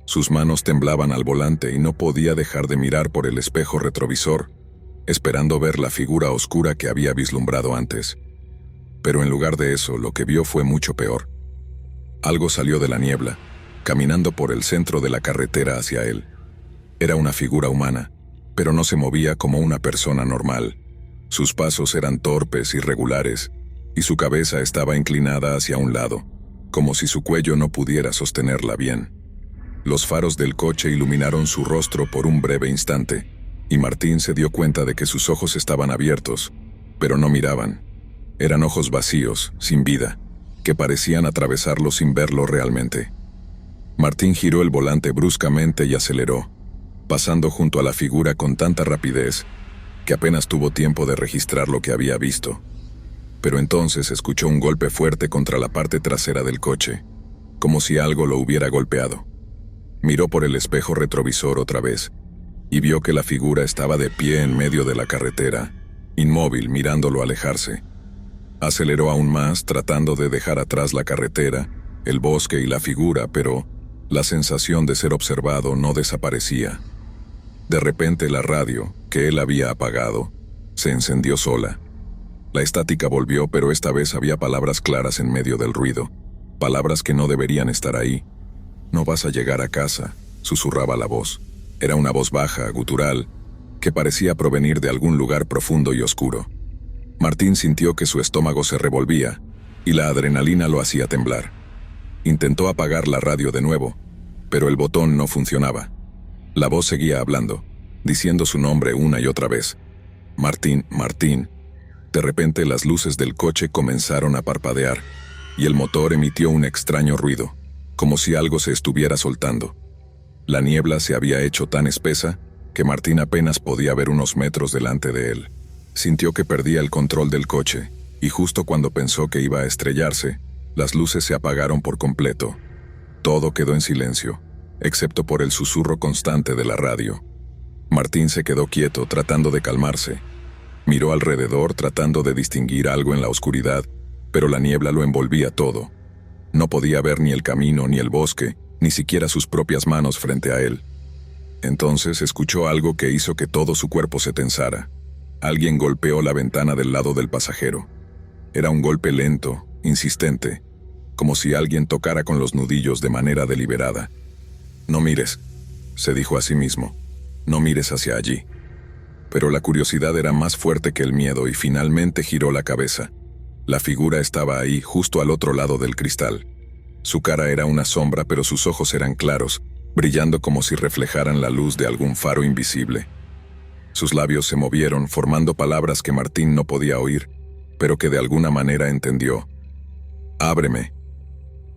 A: Sus manos temblaban al volante y no podía dejar de mirar por el espejo retrovisor, esperando ver la figura oscura que había vislumbrado antes. Pero en lugar de eso, lo que vio fue mucho peor. Algo salió de la niebla, caminando por el centro de la carretera hacia él. Era una figura humana, pero no se movía como una persona normal. Sus pasos eran torpes, irregulares, y su cabeza estaba inclinada hacia un lado, como si su cuello no pudiera sostenerla bien. Los faros del coche iluminaron su rostro por un breve instante, y Martín se dio cuenta de que sus ojos estaban abiertos, pero no miraban. Eran ojos vacíos, sin vida, que parecían atravesarlo sin verlo realmente. Martín giró el volante bruscamente y aceleró, pasando junto a la figura con tanta rapidez que apenas tuvo tiempo de registrar lo que había visto. Pero entonces escuchó un golpe fuerte contra la parte trasera del coche, como si algo lo hubiera golpeado. Miró por el espejo retrovisor otra vez y vio que la figura estaba de pie en medio de la carretera, inmóvil, mirándolo alejarse. Aceleró aún más, tratando de dejar atrás la carretera, el bosque y la figura, pero la sensación de ser observado no desaparecía. De repente la radio, que él había apagado, se encendió sola. La estática volvió, pero esta vez había palabras claras en medio del ruido, palabras que no deberían estar ahí. «No vas a llegar a casa», susurraba la voz. Era una voz baja, gutural, que parecía provenir de algún lugar profundo y oscuro. Martín sintió que su estómago se revolvía y la adrenalina lo hacía temblar. Intentó apagar la radio de nuevo, pero el botón no funcionaba. La voz seguía hablando, diciendo su nombre una y otra vez. «Martín, Martín». De repente las luces del coche comenzaron a parpadear y el motor emitió un extraño ruido, como si algo se estuviera soltando. La niebla se había hecho tan espesa que Martín apenas podía ver unos metros delante de él. Sintió que perdía el control del coche, y justo cuando pensó que iba a estrellarse, las luces se apagaron por completo. Todo quedó en silencio, excepto por el susurro constante de la radio. Martín se quedó quieto, tratando de calmarse. Miró alrededor, tratando de distinguir algo en la oscuridad, pero la niebla lo envolvía todo. No podía ver ni el camino, ni el bosque, ni siquiera sus propias manos frente a él. Entonces escuchó algo que hizo que todo su cuerpo se tensara. Alguien golpeó la ventana del lado del pasajero. Era un golpe lento, insistente, como si alguien tocara con los nudillos de manera deliberada. «No mires», se dijo a sí mismo. «No mires hacia allí». Pero la curiosidad era más fuerte que el miedo y finalmente giró la cabeza. La figura estaba ahí, justo al otro lado del cristal. Su cara era una sombra, pero sus ojos eran claros, brillando como si reflejaran la luz de algún faro invisible. Sus labios se movieron, formando palabras que Martín no podía oír, pero que de alguna manera entendió. «Ábreme».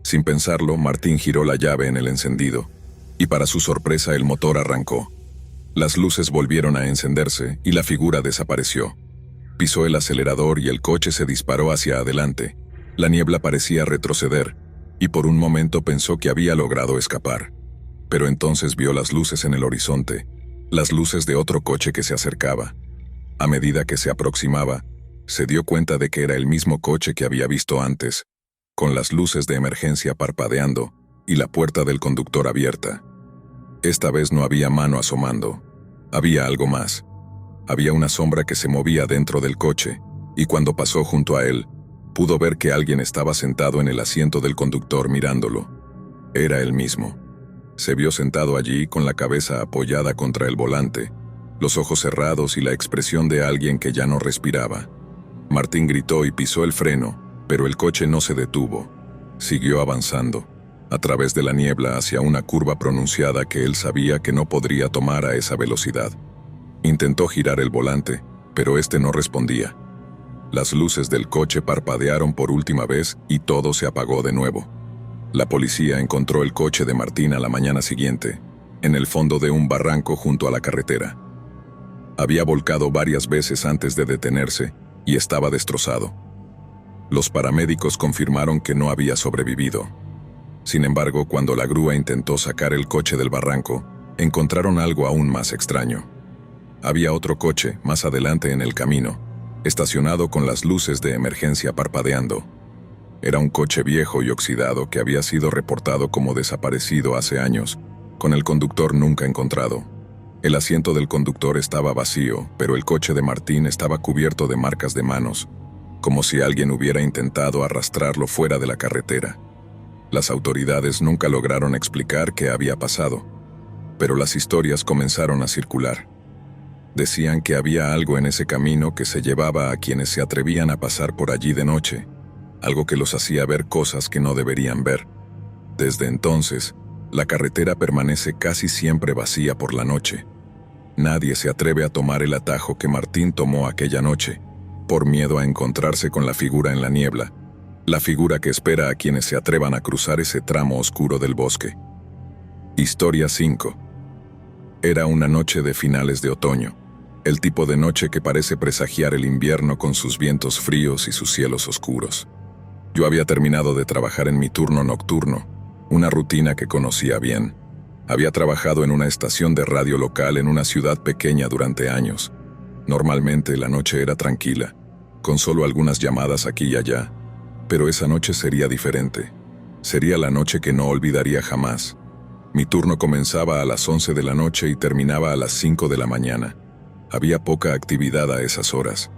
A: Sin pensarlo, Martín giró la llave en el encendido, y para su sorpresa el motor arrancó. Las luces volvieron a encenderse y la figura desapareció. Pisó el acelerador y el coche se disparó hacia adelante. La niebla parecía retroceder, y por un momento pensó que había logrado escapar. Pero entonces vio las luces en el horizonte, las luces de otro coche que se acercaba. A medida que se aproximaba, se dio cuenta de que era el mismo coche que había visto antes, con las luces de emergencia parpadeando y la puerta del conductor abierta. Esta vez no había mano asomando. Había algo más. Había una sombra que se movía dentro del coche, y cuando pasó junto a él, pudo ver que alguien estaba sentado en el asiento del conductor mirándolo. Era él mismo. Se vio sentado allí con la cabeza apoyada contra el volante, los ojos cerrados y la expresión de alguien que ya no respiraba. Martín gritó y pisó el freno, pero el coche no se detuvo. Siguió avanzando, a través de la niebla hacia una curva pronunciada que él sabía que no podría tomar a esa velocidad. Intentó girar el volante, pero este no respondía. Las luces del coche parpadearon por última vez y todo se apagó de nuevo. La policía encontró el coche de Martín a la mañana siguiente, en el fondo de un barranco junto a la carretera. Había volcado varias veces antes de detenerse y estaba destrozado. Los paramédicos confirmaron que no había sobrevivido. Sin embargo, cuando la grúa intentó sacar el coche del barranco, encontraron algo aún más extraño. Había otro coche, más adelante en el camino, estacionado con las luces de emergencia parpadeando. Era un coche viejo y oxidado que había sido reportado como desaparecido hace años, con el conductor nunca encontrado. El asiento del conductor estaba vacío, pero el coche de Martín estaba cubierto de marcas de manos, como si alguien hubiera intentado arrastrarlo fuera de la carretera. Las autoridades nunca lograron explicar qué había pasado, pero las historias comenzaron a circular. Decían que había algo en ese camino que se llevaba a quienes se atrevían a pasar por allí de noche, algo que los hacía ver cosas que no deberían ver. Desde entonces, la carretera permanece casi siempre vacía por la noche. Nadie se atreve a tomar el atajo que Martín tomó aquella noche, por miedo a encontrarse con la figura en la niebla, La figura que espera a quienes se atrevan a cruzar ese tramo oscuro del bosque. Historia 5. Era una noche de finales de otoño, el tipo de noche que parece presagiar el invierno con sus vientos fríos y sus cielos oscuros. Yo había terminado de trabajar en mi turno nocturno, una rutina que conocía bien. Había trabajado en una estación de radio local en una ciudad pequeña durante años. Normalmente la noche era tranquila, con solo algunas llamadas aquí y allá, pero esa noche sería diferente. Sería la noche que no olvidaría jamás. Mi turno comenzaba a las 11 de la noche y terminaba a las 5 de la mañana. Había poca actividad a esas horas.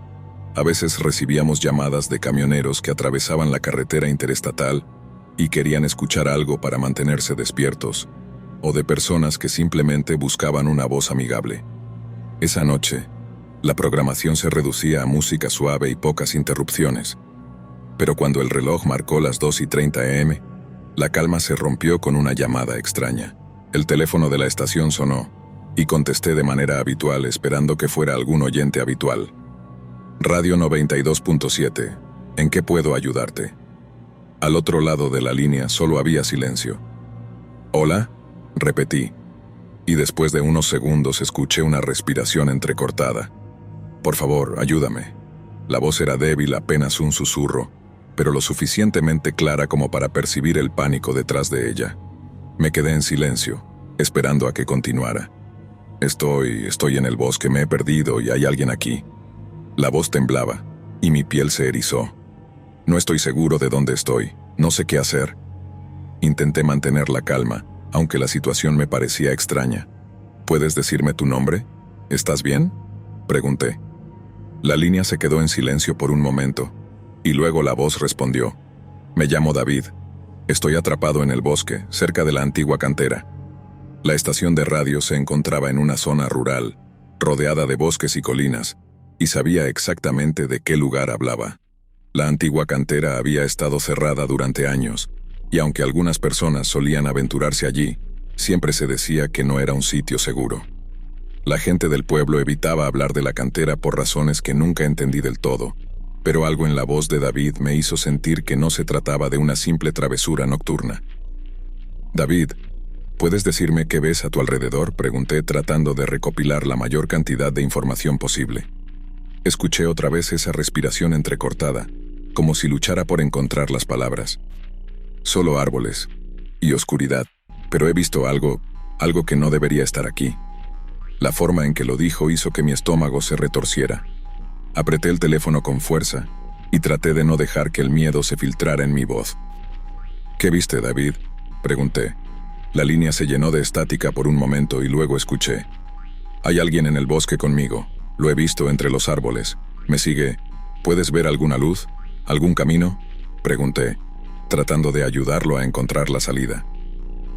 A: A veces recibíamos llamadas de camioneros que atravesaban la carretera interestatal y querían escuchar algo para mantenerse despiertos, o de personas que simplemente buscaban una voz amigable. Esa noche, la programación se reducía a música suave y pocas interrupciones. Pero cuando el reloj marcó las 2:30 am, la calma se rompió con una llamada extraña. El teléfono de la estación sonó, y contesté de manera habitual esperando que fuera algún oyente habitual. Radio 92.7, ¿en qué puedo ayudarte? Al otro lado de la línea solo había silencio. ¿Hola? Repetí, y después de unos segundos escuché una respiración entrecortada. Por favor, ayúdame. La voz era débil, apenas un susurro, pero lo suficientemente clara como para percibir el pánico detrás de ella. Me quedé en silencio, esperando a que continuara. Estoy en el bosque, me he perdido y hay alguien aquí. La voz temblaba, y mi piel se erizó. No estoy seguro de dónde estoy, no sé qué hacer. Intenté mantener la calma, aunque la situación me parecía extraña. ¿Puedes decirme tu nombre? ¿Estás bien? Pregunté. La línea se quedó en silencio por un momento, y luego la voz respondió. Me llamo David. Estoy atrapado en el bosque, cerca de la antigua cantera. La estación de radio se encontraba en una zona rural, rodeada de bosques y colinas, y sabía exactamente de qué lugar hablaba. La antigua cantera había estado cerrada durante años, y aunque algunas personas solían aventurarse allí, siempre se decía que no era un sitio seguro. La gente del pueblo evitaba hablar de la cantera por razones que nunca entendí del todo, pero algo en la voz de David me hizo sentir que no se trataba de una simple travesura nocturna. David, ¿puedes decirme qué ves a tu alrededor?, pregunté tratando de recopilar la mayor cantidad de información posible. Escuché otra vez esa respiración entrecortada, como si luchara por encontrar las palabras. Solo árboles y oscuridad, pero he visto algo que no debería estar aquí. La forma en que lo dijo hizo que mi estómago se retorciera. Apreté el teléfono con fuerza y traté de no dejar que el miedo se filtrara en mi voz. ¿Qué viste, David?, pregunté. La línea se llenó de estática por un momento y luego escuché. Hay alguien en el bosque conmigo. Lo he visto entre los árboles. Me sigue. ¿Puedes ver alguna luz? ¿Algún camino?, pregunté, tratando de ayudarlo a encontrar la salida.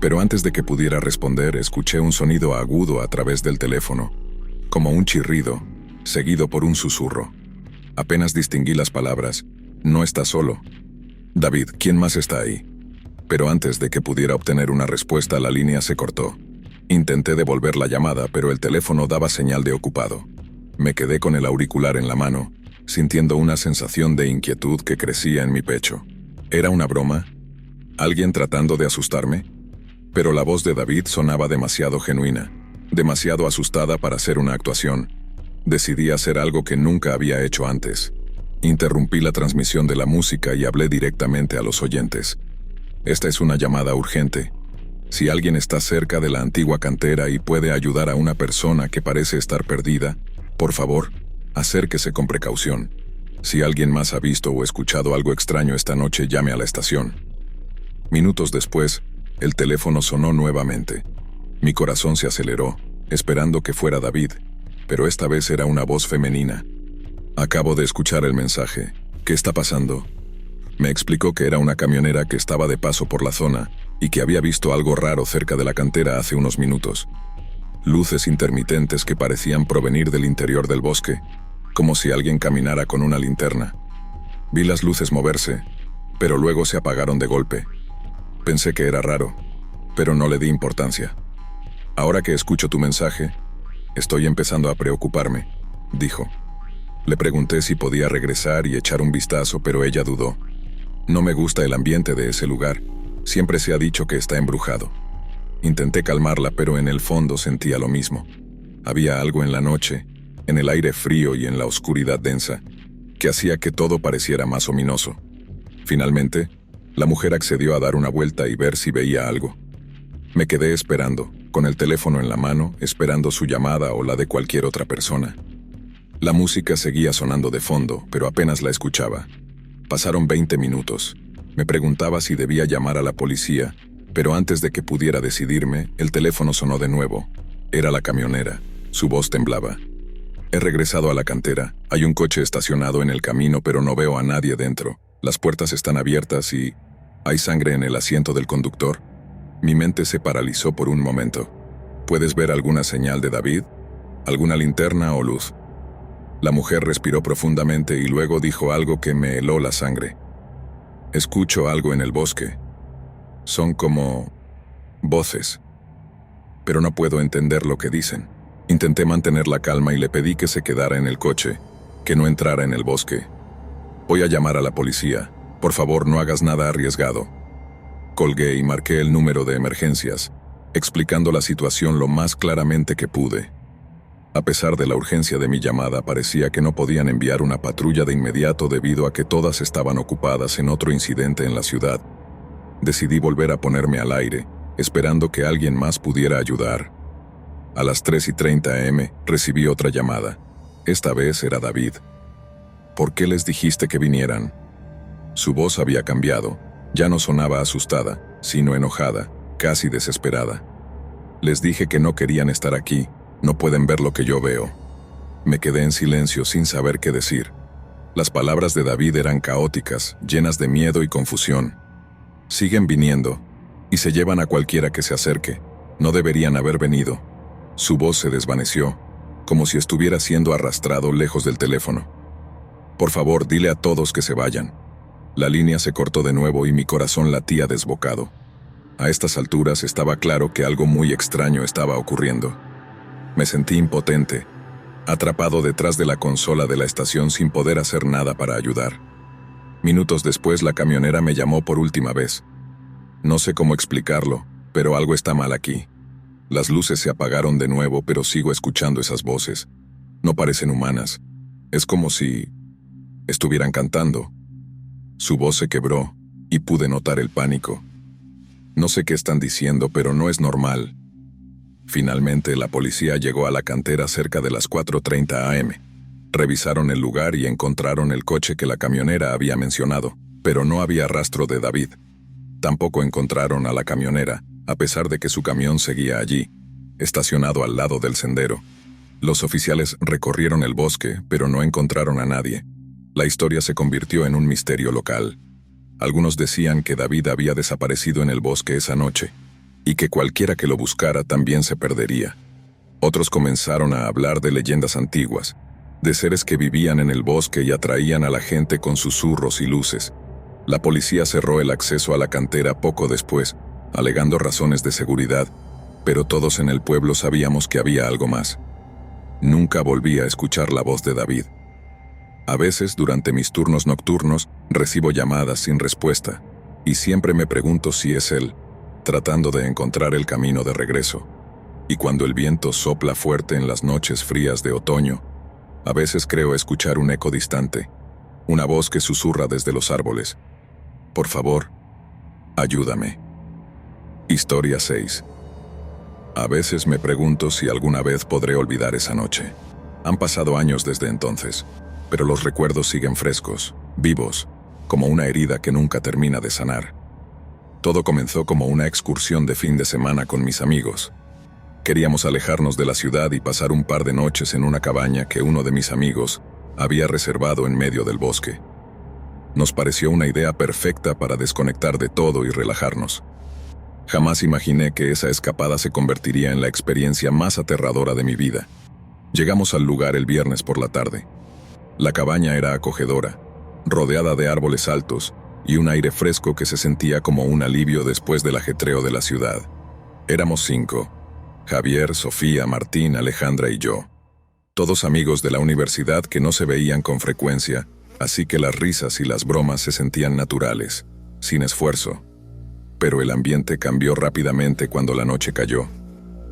A: Pero antes de que pudiera responder, escuché un sonido agudo a través del teléfono, como un chirrido, seguido por un susurro. Apenas distinguí las palabras. No estás solo. David, ¿quién más está ahí? Pero antes de que pudiera obtener una respuesta, la línea se cortó. Intenté devolver la llamada, pero el teléfono daba señal de ocupado. Me quedé con el auricular en la mano, sintiendo una sensación de inquietud que crecía en mi pecho. ¿Era una broma? ¿Alguien tratando de asustarme? Pero la voz de David sonaba demasiado genuina, demasiado asustada para ser una actuación. Decidí hacer algo que nunca había hecho antes. Interrumpí la transmisión de la música y hablé directamente a los oyentes. Esta es una llamada urgente. Si alguien está cerca de la antigua cantera y puede ayudar a una persona que parece estar perdida, por favor, acérquese con precaución. Si alguien más ha visto o escuchado algo extraño esta noche, llame a la estación. Minutos después, el teléfono sonó nuevamente. Mi corazón se aceleró, esperando que fuera David, pero esta vez era una voz femenina. Acabo de escuchar el mensaje. ¿Qué está pasando? Me explicó que era una camionera que estaba de paso por la zona y que había visto algo raro cerca de la cantera hace unos minutos. Luces intermitentes que parecían provenir del interior del bosque, como si alguien caminara con una linterna. Vi las luces moverse, pero luego se apagaron de golpe. Pensé que era raro, pero no le di importancia. Ahora que escucho tu mensaje, estoy empezando a preocuparme, dijo. Le pregunté si podía regresar y echar un vistazo, pero ella dudó. No me gusta el ambiente de ese lugar. Siempre se ha dicho que está embrujado. Intenté calmarla, pero en el fondo sentía lo mismo. Había algo en la noche, en el aire frío y en la oscuridad densa, que hacía que todo pareciera más ominoso. Finalmente, la mujer accedió a dar una vuelta y ver si veía algo. Me quedé esperando, con el teléfono en la mano, esperando su llamada o la de cualquier otra persona. La música seguía sonando de fondo, pero apenas la escuchaba. Pasaron 20 minutos. Me preguntaba si debía llamar a la policía, pero antes de que pudiera decidirme, el teléfono sonó de nuevo. Era la camionera. Su voz temblaba. He regresado a la cantera. Hay un coche estacionado en el camino, pero no veo a nadie dentro. Las puertas están abiertas y... ¿hay sangre en el asiento del conductor? Mi mente se paralizó por un momento. ¿Puedes ver alguna señal de David? ¿Alguna linterna o luz? La mujer respiró profundamente y luego dijo algo que me heló la sangre. Escucho algo en el bosque. Son como... voces. Pero no puedo entender lo que dicen. Intenté mantener la calma y le pedí que se quedara en el coche, que no entrara en el bosque. Voy a llamar a la policía. Por favor, no hagas nada arriesgado. Colgué y marqué el número de emergencias, explicando la situación lo más claramente que pude. A pesar de la urgencia de mi llamada, parecía que no podían enviar una patrulla de inmediato debido a que todas estaban ocupadas en otro incidente en la ciudad. Decidí volver a ponerme al aire, esperando que alguien más pudiera ayudar. A las 3:30 am recibí otra llamada. Esta vez era David. ¿Por qué les dijiste que vinieran? Su voz había cambiado. Ya no sonaba asustada, sino enojada, casi desesperada. Les dije que no querían estar aquí. No pueden ver lo que yo veo. Me quedé en silencio sin saber qué decir. Las palabras de David eran caóticas, llenas de miedo y confusión. Siguen viniendo, y se llevan a cualquiera que se acerque. No deberían haber venido. Su voz se desvaneció, como si estuviera siendo arrastrado lejos del teléfono. Por favor, dile a todos que se vayan. La línea se cortó de nuevo y mi corazón latía desbocado. A estas alturas estaba claro que algo muy extraño estaba ocurriendo. Me sentí impotente, atrapado detrás de la consola de la estación sin poder hacer nada para ayudar. Minutos después la camionera me llamó por última vez. No sé cómo explicarlo, pero algo está mal aquí. Las luces se apagaron de nuevo, pero sigo escuchando esas voces. No parecen humanas. Es como si estuvieran cantando. Su voz se quebró y pude notar el pánico. No sé qué están diciendo, pero no es normal. Finalmente, la policía llegó a la cantera cerca de las 4:30 am. Revisaron el lugar y encontraron el coche que la camionera había mencionado, pero no había rastro de David. Tampoco encontraron a la camionera, a pesar de que su camión seguía allí, estacionado al lado del sendero. Los oficiales recorrieron el bosque, pero no encontraron a nadie. La historia se convirtió en un misterio local. Algunos decían que David había desaparecido en el bosque esa noche, y que cualquiera que lo buscara también se perdería. Otros comenzaron a hablar de leyendas antiguas, de seres que vivían en el bosque y atraían a la gente con susurros y luces. La policía cerró el acceso a la cantera poco después, alegando razones de seguridad, pero todos en el pueblo sabíamos que había algo más. Nunca volví a escuchar la voz de David. A veces, durante mis turnos nocturnos, recibo llamadas sin respuesta, y siempre me pregunto si es él, tratando de encontrar el camino de regreso. Y cuando el viento sopla fuerte en las noches frías de otoño, a veces creo escuchar un eco distante, una voz que susurra desde los árboles. Por favor, ayúdame. Historia 6. A veces me pregunto si alguna vez podré olvidar esa noche. Han pasado años desde entonces, pero los recuerdos siguen frescos, vivos, como una herida que nunca termina de sanar. Todo comenzó como una excursión de fin de semana con mis amigos. Queríamos alejarnos de la ciudad y pasar un par de noches en una cabaña que uno de mis amigos había reservado en medio del bosque. Nos pareció una idea perfecta para desconectar de todo y relajarnos. Jamás imaginé que esa escapada se convertiría en la experiencia más aterradora de mi vida. Llegamos al lugar el viernes por la tarde. La cabaña era acogedora, rodeada de árboles altos y un aire fresco que se sentía como un alivio después del ajetreo de la ciudad. Éramos 5: Javier, Sofía, Martín, Alejandra y yo. Todos amigos de la universidad que no se veían con frecuencia, así que las risas y las bromas se sentían naturales, sin esfuerzo. Pero el ambiente cambió rápidamente cuando la noche cayó.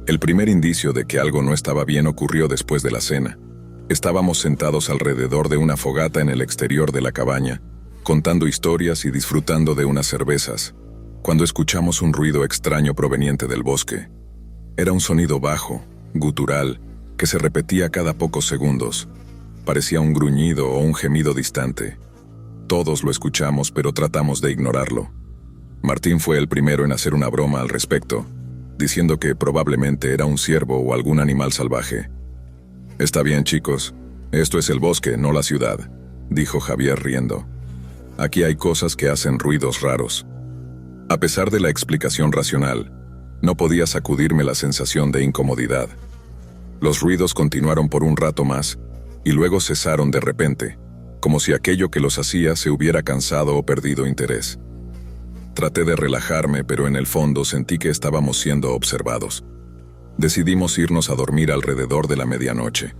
A: El primer indicio de que algo no estaba bien ocurrió después de la cena. Estábamos sentados alrededor de una fogata en el exterior de la cabaña, contando historias y disfrutando de unas cervezas, cuando escuchamos un ruido extraño proveniente del bosque. Era un sonido bajo, gutural, que se repetía cada pocos segundos. Parecía un gruñido o un gemido distante. Todos lo escuchamos, pero tratamos de ignorarlo. Martín fue el primero en hacer una broma al respecto, diciendo que probablemente era un ciervo o algún animal salvaje. «Está bien, chicos. Esto es el bosque, no la ciudad», dijo Javier riendo. «Aquí hay cosas que hacen ruidos raros». A pesar de la explicación racional, no podía sacudirme la sensación de incomodidad. Los ruidos continuaron por un rato más, y luego cesaron de repente, como si aquello que los hacía se hubiera cansado o perdido interés. Traté de relajarme, pero en el fondo sentí que estábamos siendo observados. Decidimos irnos a dormir alrededor de la medianoche.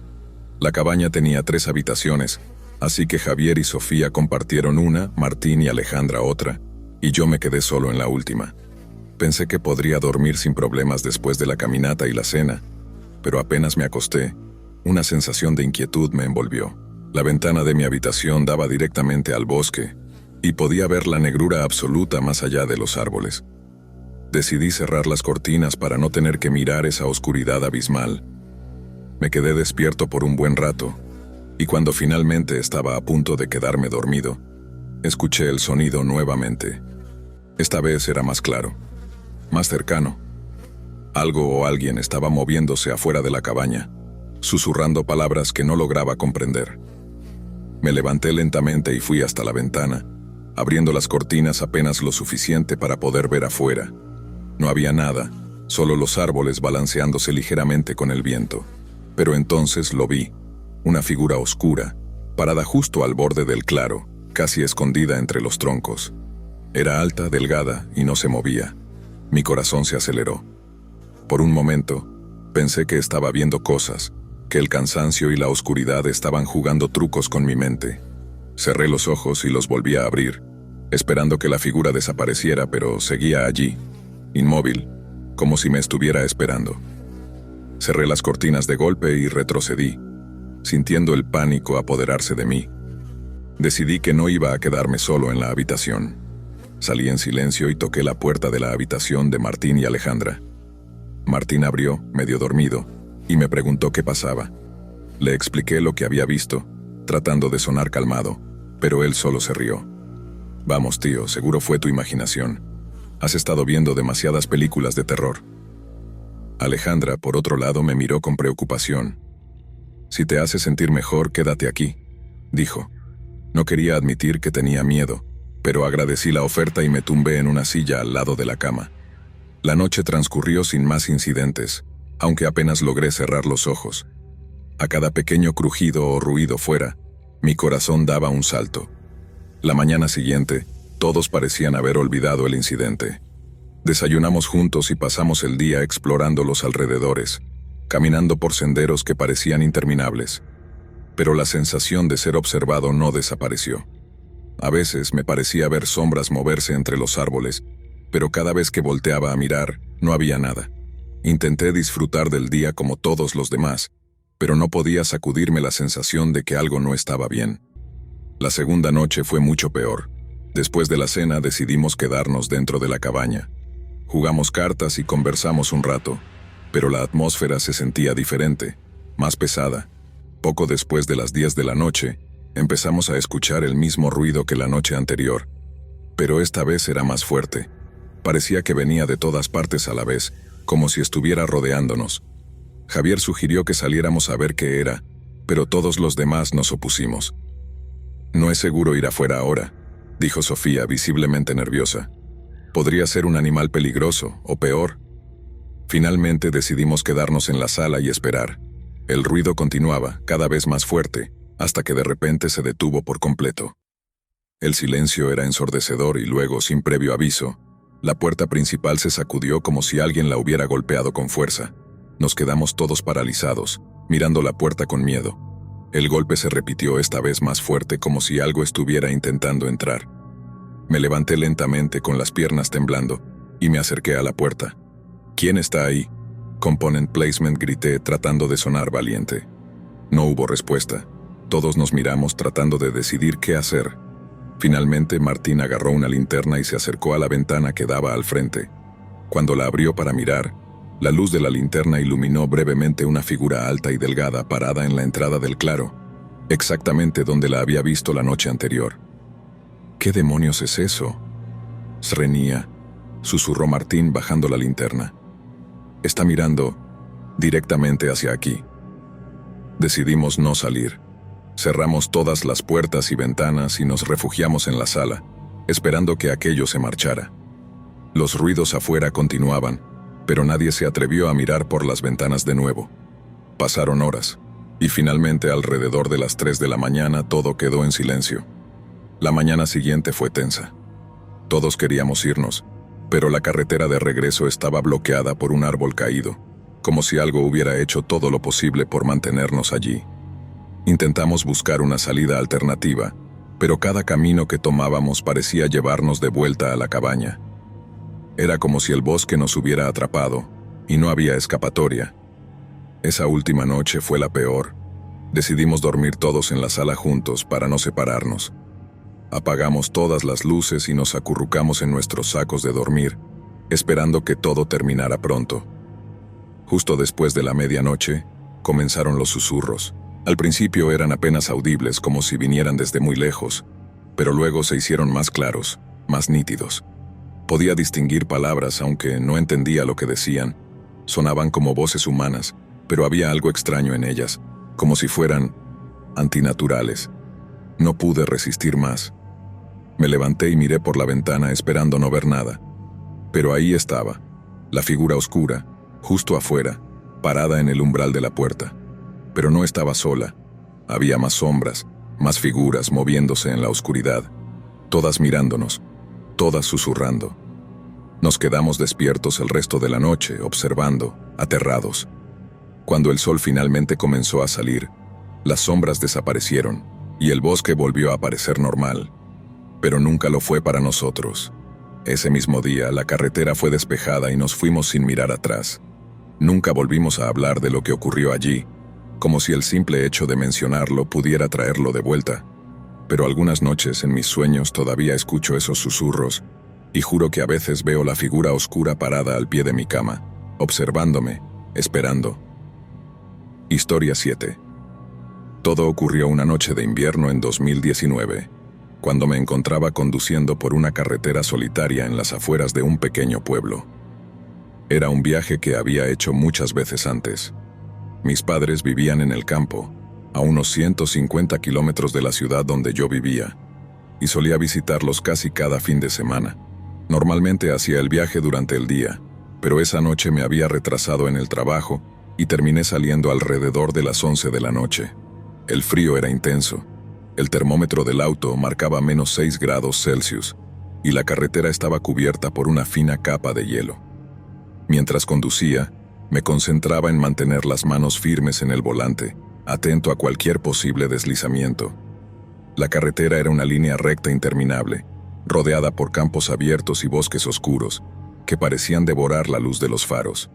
A: La cabaña tenía 3 habitaciones, así que Javier y Sofía compartieron una, Martín y Alejandra otra, y yo me quedé solo en la última. Pensé que podría dormir sin problemas después de la caminata y la cena, pero apenas me acosté, una sensación de inquietud me envolvió. La ventana de mi habitación daba directamente al bosque, y podía ver la negrura absoluta más allá de los árboles. Decidí cerrar las cortinas para no tener que mirar esa oscuridad abismal. Me quedé despierto por un buen rato, y cuando finalmente estaba a punto de quedarme dormido, escuché el sonido nuevamente. Esta vez era más claro, más cercano. Algo o alguien estaba moviéndose afuera de la cabaña, susurrando palabras que no lograba comprender. Me levanté lentamente y fui hasta la ventana, abriendo las cortinas apenas lo suficiente para poder ver afuera. No había nada, solo los árboles balanceándose ligeramente con el viento. Pero entonces lo vi, una figura oscura, parada justo al borde del claro, casi escondida entre los troncos. Era alta, delgada y no se movía. Mi corazón se aceleró. Por un momento, pensé que estaba viendo cosas, que el cansancio y la oscuridad estaban jugando trucos con mi mente. Cerré los ojos y los volví a abrir, esperando que la figura desapareciera, pero seguía allí, inmóvil, como si me estuviera esperando. Cerré las cortinas de golpe y retrocedí, sintiendo el pánico apoderarse de mí. Decidí que no iba a quedarme solo en la habitación. Salí en silencio y toqué la puerta de la habitación de Martín y Alejandra. Martín abrió, medio dormido, y me preguntó qué pasaba. Le expliqué lo que había visto, tratando de sonar calmado, pero él solo se rió. «Vamos, tío, seguro fue tu imaginación. Has estado viendo demasiadas películas de terror». Alejandra, por otro lado, me miró con preocupación. «Si te hace sentir mejor, quédate aquí», dijo. No quería admitir que tenía miedo, pero agradecí la oferta y me tumbé en una silla al lado de la cama. La noche transcurrió sin más incidentes, aunque apenas logré cerrar los ojos. A cada pequeño crujido o ruido fuera, mi corazón daba un salto. La mañana siguiente, todos parecían haber olvidado el incidente. Desayunamos juntos y pasamos el día explorando los alrededores, caminando por senderos que parecían interminables. Pero la sensación de ser observado no desapareció. A veces me parecía ver sombras moverse entre los árboles, pero cada vez que volteaba a mirar, no había nada. Intenté disfrutar del día como todos los demás, pero no podía sacudirme la sensación de que algo no estaba bien. La segunda noche fue mucho peor. Después de la cena decidimos quedarnos dentro de la cabaña. Jugamos cartas y conversamos un rato, pero la atmósfera se sentía diferente, más pesada. Poco después de las 10 de la noche, empezamos a escuchar el mismo ruido que la noche anterior, pero esta vez era más fuerte. Parecía que venía de todas partes a la vez, como si estuviera rodeándonos. Javier sugirió que saliéramos a ver qué era, pero todos los demás nos opusimos. «No es seguro ir afuera ahora», dijo Sofía, visiblemente nerviosa. «Podría ser un animal peligroso, o peor». Finalmente decidimos quedarnos en la sala y esperar. El ruido continuaba, cada vez más fuerte, hasta que de repente se detuvo por completo. El silencio era ensordecedor y luego, sin previo aviso, la puerta principal se sacudió como si alguien la hubiera golpeado con fuerza. Nos quedamos todos paralizados, mirando la puerta con miedo. El golpe se repitió esta vez más fuerte, como si algo estuviera intentando entrar. Me levanté lentamente con las piernas temblando y me acerqué a la puerta. ¿Quién está ahí? Component placement, grité tratando de sonar valiente. No hubo respuesta. Todos nos miramos tratando de decidir qué hacer. Finalmente Martín agarró una linterna y se acercó a la ventana que daba al frente. Cuando la abrió para mirar, la luz de la linterna iluminó brevemente una figura alta y delgada parada en la entrada del claro, exactamente donde la había visto la noche anterior. ¿Qué demonios es eso? Srenia, susurró Martín bajando la linterna. Está mirando directamente hacia aquí. Decidimos no salir. Cerramos todas las puertas y ventanas y nos refugiamos en la sala, esperando que aquello se marchara. Los ruidos afuera continuaban, pero nadie se atrevió a mirar por las ventanas de nuevo. Pasaron horas, y finalmente alrededor de las 3 de la mañana todo quedó en silencio. La mañana siguiente fue tensa. Todos queríamos irnos, pero la carretera de regreso estaba bloqueada por un árbol caído, como si algo hubiera hecho todo lo posible por mantenernos allí. Intentamos buscar una salida alternativa, pero cada camino que tomábamos parecía llevarnos de vuelta a la cabaña. Era como si el bosque nos hubiera atrapado, y no había escapatoria. Esa última noche fue la peor. Decidimos dormir todos en la sala juntos para no separarnos. Apagamos todas las luces y nos acurrucamos en nuestros sacos de dormir, esperando que todo terminara pronto. Justo después de la medianoche, comenzaron los susurros. Al principio eran apenas audibles, como si vinieran desde muy lejos, pero luego se hicieron más claros, más nítidos. Podía distinguir palabras, aunque no entendía lo que decían. Sonaban como voces humanas, pero había algo extraño en ellas, como si fueran antinaturales. No pude resistir más. Me levanté y miré por la ventana esperando no ver nada. Pero ahí estaba, la figura oscura, justo afuera, parada en el umbral de la puerta. Pero no estaba sola. Había más sombras, más figuras moviéndose en la oscuridad, todas mirándonos, todas susurrando. Nos quedamos despiertos el resto de la noche, observando, aterrados. Cuando el sol finalmente comenzó a salir, las sombras desaparecieron y el bosque volvió a parecer normal. Pero nunca lo fue para nosotros. Ese mismo día, la carretera fue despejada y nos fuimos sin mirar atrás. Nunca volvimos a hablar de lo que ocurrió allí, como si el simple hecho de mencionarlo pudiera traerlo de vuelta. Pero algunas noches en mis sueños todavía escucho esos susurros, y juro que a veces veo la figura oscura parada al pie de mi cama, observándome, esperando. Historia 7. Todo ocurrió una noche de invierno en 2019, cuando me encontraba conduciendo por una carretera solitaria en las afueras de un pequeño pueblo. Era un viaje que había hecho muchas veces antes. Mis padres vivían en el campo, a unos 150 kilómetros de la ciudad donde yo vivía, y solía visitarlos casi cada fin de semana. Normalmente hacía el viaje durante el día, pero esa noche me había retrasado en el trabajo y terminé saliendo alrededor de las 11 de la noche. El frío era intenso. El termómetro del auto marcaba -6 grados Celsius, y la carretera estaba cubierta por una fina capa de hielo. Mientras conducía, me concentraba en mantener las manos firmes en el volante, atento a cualquier posible deslizamiento. La carretera era una línea recta interminable, rodeada por campos abiertos y bosques oscuros, que parecían devorar la luz de los faros.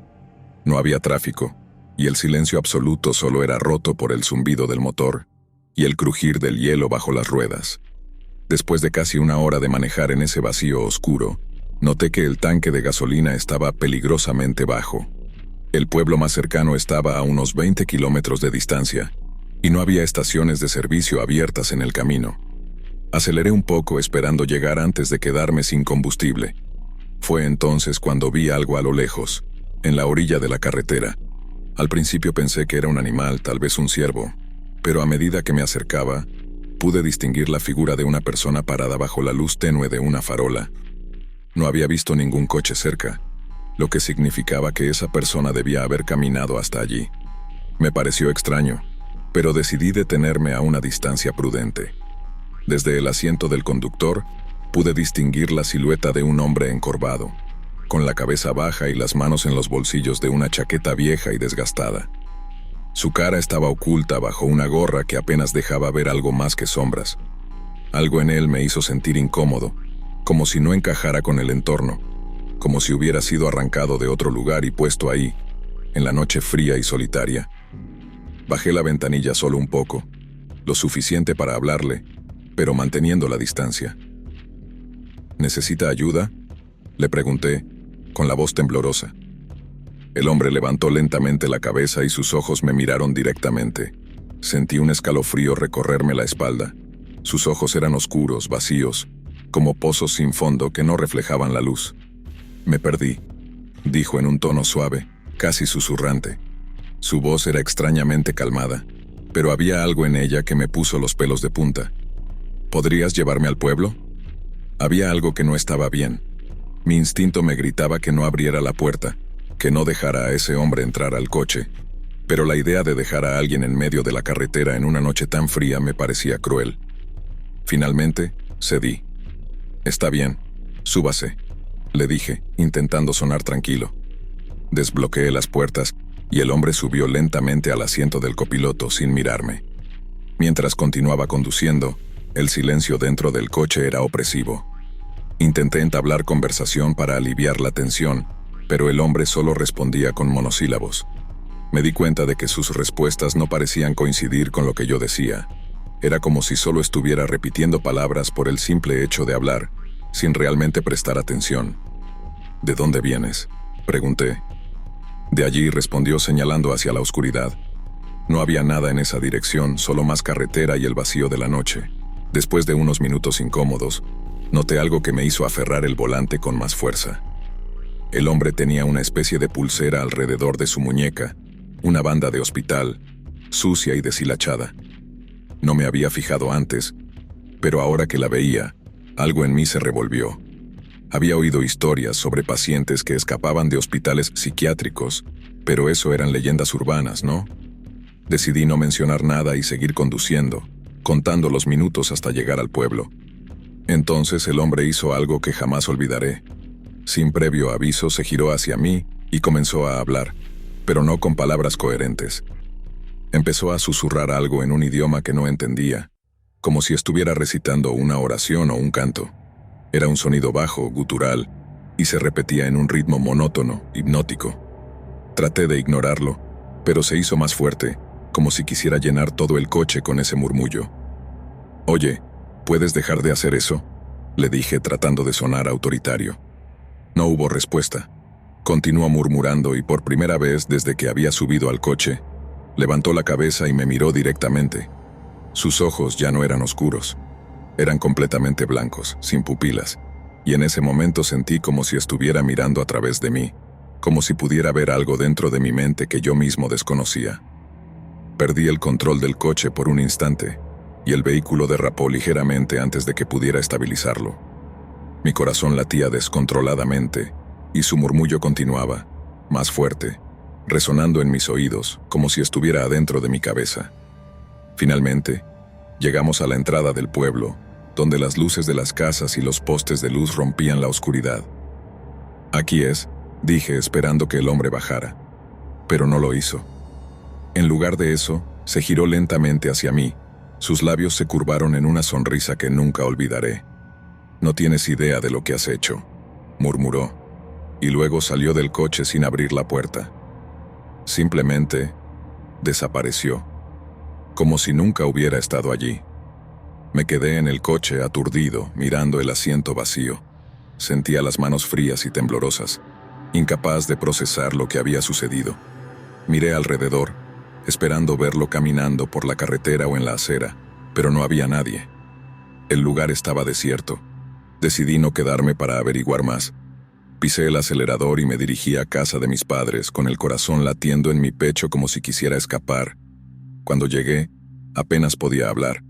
A: No había tráfico, y el silencio absoluto solo era roto por el zumbido del motor y el crujir del hielo bajo las ruedas. Después de casi una hora de manejar en ese vacío oscuro, noté que el tanque de gasolina estaba peligrosamente bajo. El pueblo más cercano estaba a unos 20 kilómetros de distancia, y no había estaciones de servicio abiertas en el camino. Aceleré un poco esperando llegar antes de quedarme sin combustible. Fue entonces cuando vi algo a lo lejos, en la orilla de la carretera. Al principio pensé que era un animal, tal vez un ciervo, pero a medida que me acercaba, pude distinguir la figura de una persona parada bajo la luz tenue de una farola. No había visto ningún coche cerca, lo que significaba que esa persona debía haber caminado hasta allí. Me pareció extraño, pero decidí detenerme a una distancia prudente. Desde el asiento del conductor, pude distinguir la silueta de un hombre encorvado, con la cabeza baja y las manos en los bolsillos de una chaqueta vieja y desgastada. Su cara estaba oculta bajo una gorra que apenas dejaba ver algo más que sombras. Algo en él me hizo sentir incómodo, como si no encajara con el entorno, como si hubiera sido arrancado de otro lugar y puesto ahí, en la noche fría y solitaria. Bajé la ventanilla solo un poco, lo suficiente para hablarle, pero manteniendo la distancia. ¿Necesita ayuda?, le pregunté, con la voz temblorosa. El hombre levantó lentamente la cabeza y sus ojos me miraron directamente. Sentí un escalofrío recorrerme la espalda. Sus ojos eran oscuros, vacíos, como pozos sin fondo que no reflejaban la luz. «Me perdí», dijo en un tono suave, casi susurrante. Su voz era extrañamente calmada, pero había algo en ella que me puso los pelos de punta. «¿Podrías llevarme al pueblo?». Había algo que no estaba bien. Mi instinto me gritaba que no abriera la puerta, que no dejara a ese hombre entrar al coche, pero la idea de dejar a alguien en medio de la carretera en una noche tan fría me parecía cruel. Finalmente, cedí. «Está bien, súbase», le dije, intentando sonar tranquilo. Desbloqueé las puertas y el hombre subió lentamente al asiento del copiloto sin mirarme. Mientras continuaba conduciendo, el silencio dentro del coche era opresivo. Intenté entablar conversación para aliviar la tensión, pero el hombre solo respondía con monosílabos. Me di cuenta de que sus respuestas no parecían coincidir con lo que yo decía. Era como si solo estuviera repitiendo palabras por el simple hecho de hablar, sin realmente prestar atención. «¿De dónde vienes?», pregunté. «De allí», respondió señalando hacia la oscuridad. No había nada en esa dirección, solo más carretera y el vacío de la noche. Después de unos minutos incómodos, noté algo que me hizo aferrar el volante con más fuerza. El hombre tenía una especie de pulsera alrededor de su muñeca, una banda de hospital, sucia y deshilachada. No me había fijado antes, pero ahora que la veía, algo en mí se revolvió. Había oído historias sobre pacientes que escapaban de hospitales psiquiátricos, pero eso eran leyendas urbanas, ¿no? Decidí no mencionar nada y seguir conduciendo, contando los minutos hasta llegar al pueblo. Entonces el hombre hizo algo que jamás olvidaré. Sin previo aviso se giró hacia mí y comenzó a hablar, pero no con palabras coherentes. Empezó a susurrar algo en un idioma que no entendía, como si estuviera recitando una oración o un canto. Era un sonido bajo, gutural, y se repetía en un ritmo monótono, hipnótico. Traté de ignorarlo, pero se hizo más fuerte, como si quisiera llenar todo el coche con ese murmullo. «Oye, ¿puedes dejar de hacer eso?», le dije tratando de sonar autoritario. No hubo respuesta. Continuó murmurando y por primera vez desde que había subido al coche, levantó la cabeza y me miró directamente. Sus ojos ya no eran oscuros. Eran completamente blancos, sin pupilas, y en ese momento sentí como si estuviera mirando a través de mí, como si pudiera ver algo dentro de mi mente que yo mismo desconocía. Perdí el control del coche por un instante, y el vehículo derrapó ligeramente antes de que pudiera estabilizarlo. Mi corazón latía descontroladamente, y su murmullo continuaba, más fuerte, resonando en mis oídos, como si estuviera adentro de mi cabeza. Finalmente, llegamos a la entrada del pueblo, donde las luces de las casas y los postes de luz rompían la oscuridad. «Aquí es», dije esperando que el hombre bajara, pero no lo hizo. En lugar de eso, se giró lentamente hacia mí. Sus labios se curvaron en una sonrisa que nunca olvidaré. «No tienes idea de lo que has hecho», murmuró, y luego salió del coche sin abrir la puerta. Simplemente desapareció, como si nunca hubiera estado allí. Me quedé en el coche aturdido, mirando el asiento vacío. Sentía las manos frías y temblorosas, incapaz de procesar lo que había sucedido. Miré alrededor, esperando verlo caminando por la carretera o en la acera, pero no había nadie. El lugar estaba desierto. Decidí no quedarme para averiguar más. Pisé el acelerador y me dirigí a casa de mis padres, con el corazón latiendo en mi pecho como si quisiera escapar. Cuando llegué, apenas podía hablar.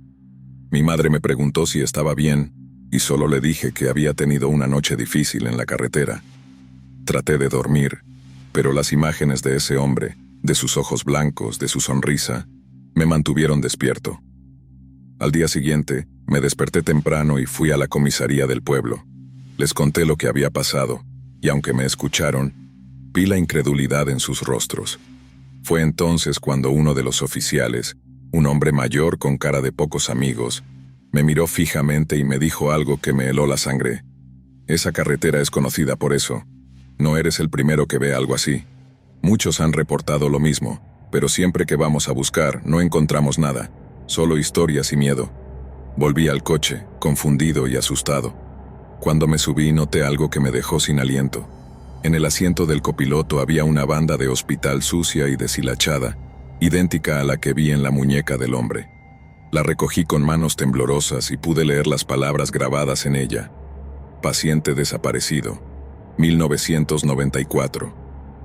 A: Mi madre me preguntó si estaba bien, y solo le dije que había tenido una noche difícil en la carretera. Traté de dormir, pero las imágenes de ese hombre, de sus ojos blancos, de su sonrisa, me mantuvieron despierto. Al día siguiente, me desperté temprano y fui a la comisaría del pueblo. Les conté lo que había pasado, y aunque me escucharon, vi la incredulidad en sus rostros. Fue entonces cuando uno de los oficiales, un hombre mayor con cara de pocos amigos, me miró fijamente y me dijo algo que me heló la sangre. Esa carretera es conocida por eso. No eres el primero que ve algo así. Muchos han reportado lo mismo, pero siempre que vamos a buscar no encontramos nada, solo historias y miedo. Volví al coche, confundido y asustado. Cuando me subí noté algo que me dejó sin aliento. En el asiento del copiloto había una banda de hospital sucia y deshilachada, idéntica a la que vi en la muñeca del hombre. La recogí con manos temblorosas y pude leer las palabras grabadas en ella. Paciente desaparecido, 1994.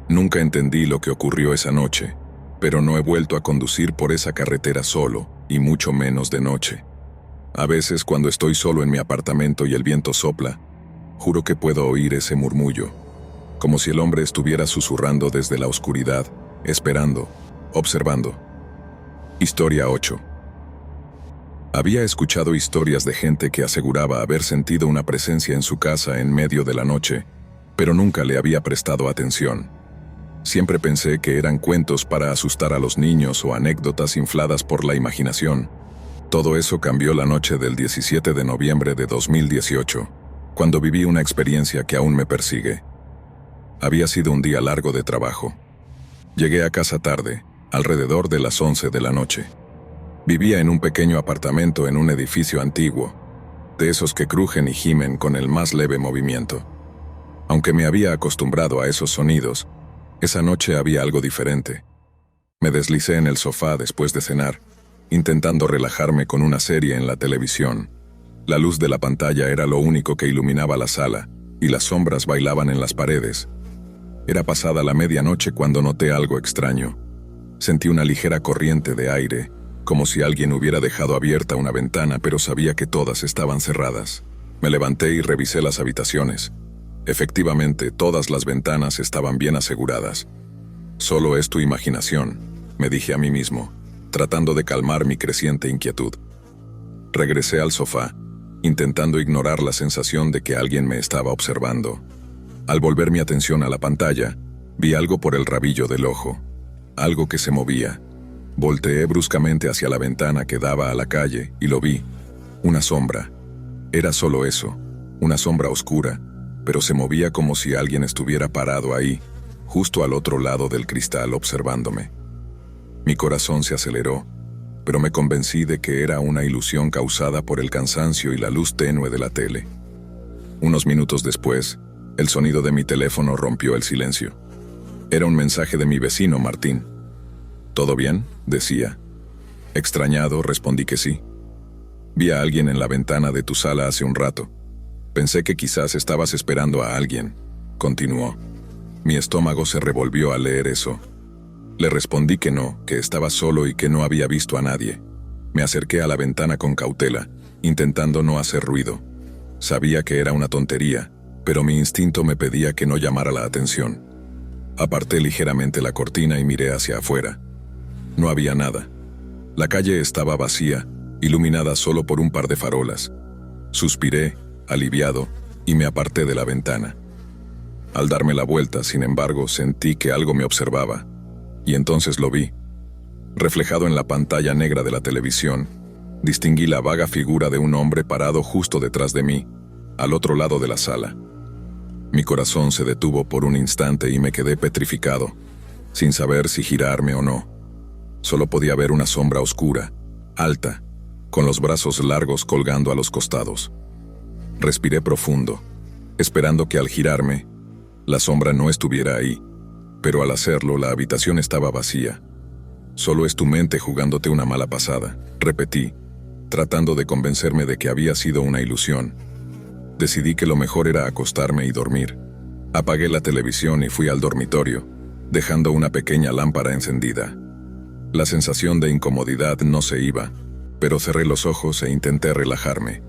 A: Nunca entendí lo que ocurrió esa noche, pero no he vuelto a conducir por esa carretera solo, y mucho menos de noche. A veces cuando estoy solo en mi apartamento y el viento sopla, juro que puedo oír ese murmullo, como si el hombre estuviera susurrando desde la oscuridad, esperando, observando. Historia 8. Había escuchado historias de gente que aseguraba haber sentido una presencia en su casa en medio de la noche, pero nunca le había prestado atención. Siempre pensé que eran cuentos para asustar a los niños o anécdotas infladas por la imaginación. Todo eso cambió la noche del 17 de noviembre de 2018, cuando viví una experiencia que aún me persigue. Había sido un día largo de trabajo. Llegué a casa tarde, alrededor de las 11 de la noche. Vivía en un pequeño apartamento en un edificio antiguo, de esos que crujen y gimen con el más leve movimiento. Aunque me había acostumbrado a esos sonidos, esa noche había algo diferente. Me deslicé en el sofá después de cenar, intentando relajarme con una serie en la televisión. La luz de la pantalla era lo único que iluminaba la sala, y las sombras bailaban en las paredes. Era pasada la medianoche cuando noté algo extraño. Sentí una ligera corriente de aire, como si alguien hubiera dejado abierta una ventana, pero sabía que todas estaban cerradas. Me levanté y revisé las habitaciones. Efectivamente, todas las ventanas estaban bien aseguradas. Solo es tu imaginación, me dije a mí mismo, tratando de calmar mi creciente inquietud. Regresé al sofá, intentando ignorar la sensación de que alguien me estaba observando. Al volver mi atención a la pantalla, vi algo por el rabillo del ojo, algo que se movía. Volteé bruscamente hacia la ventana que daba a la calle y lo vi. Una sombra. Era solo eso, una sombra oscura, pero se movía como si alguien estuviera parado ahí, justo al otro lado del cristal observándome. Mi corazón se aceleró, pero me convencí de que era una ilusión causada por el cansancio y la luz tenue de la tele. Unos minutos después, el sonido de mi teléfono rompió el silencio. Era un mensaje de mi vecino Martín. ¿Todo bien?, decía. Extrañado, respondí que sí. Vi a alguien en la ventana de tu sala hace un rato. Pensé que quizás estabas esperando a alguien, continuó. Mi estómago se revolvió al leer eso. Le respondí que no, que estaba solo y que no había visto a nadie. Me acerqué a la ventana con cautela, intentando no hacer ruido. Sabía que era una tontería, pero mi instinto me pedía que no llamara la atención. Aparté ligeramente la cortina y miré hacia afuera. No había nada. La calle estaba vacía, iluminada solo por un par de farolas. Suspiré, aliviado, y me aparté de la ventana. Al darme la vuelta, sin embargo, sentí que algo me observaba, y entonces lo vi. Reflejado en la pantalla negra de la televisión, distinguí la vaga figura de un hombre parado justo detrás de mí, al otro lado de la sala. Mi corazón se detuvo por un instante y me quedé petrificado, sin saber si girarme o no. Solo podía ver una sombra oscura, alta, con los brazos largos colgando a los costados. Respiré profundo, esperando que al girarme, la sombra no estuviera ahí, pero al hacerlo la habitación estaba vacía. Solo es tu mente jugándote una mala pasada, repetí, tratando de convencerme de que había sido una ilusión. Decidí que lo mejor era acostarme y dormir. Apagué la televisión y fui al dormitorio, dejando una pequeña lámpara encendida. La sensación de incomodidad no se iba, pero cerré los ojos e intenté relajarme.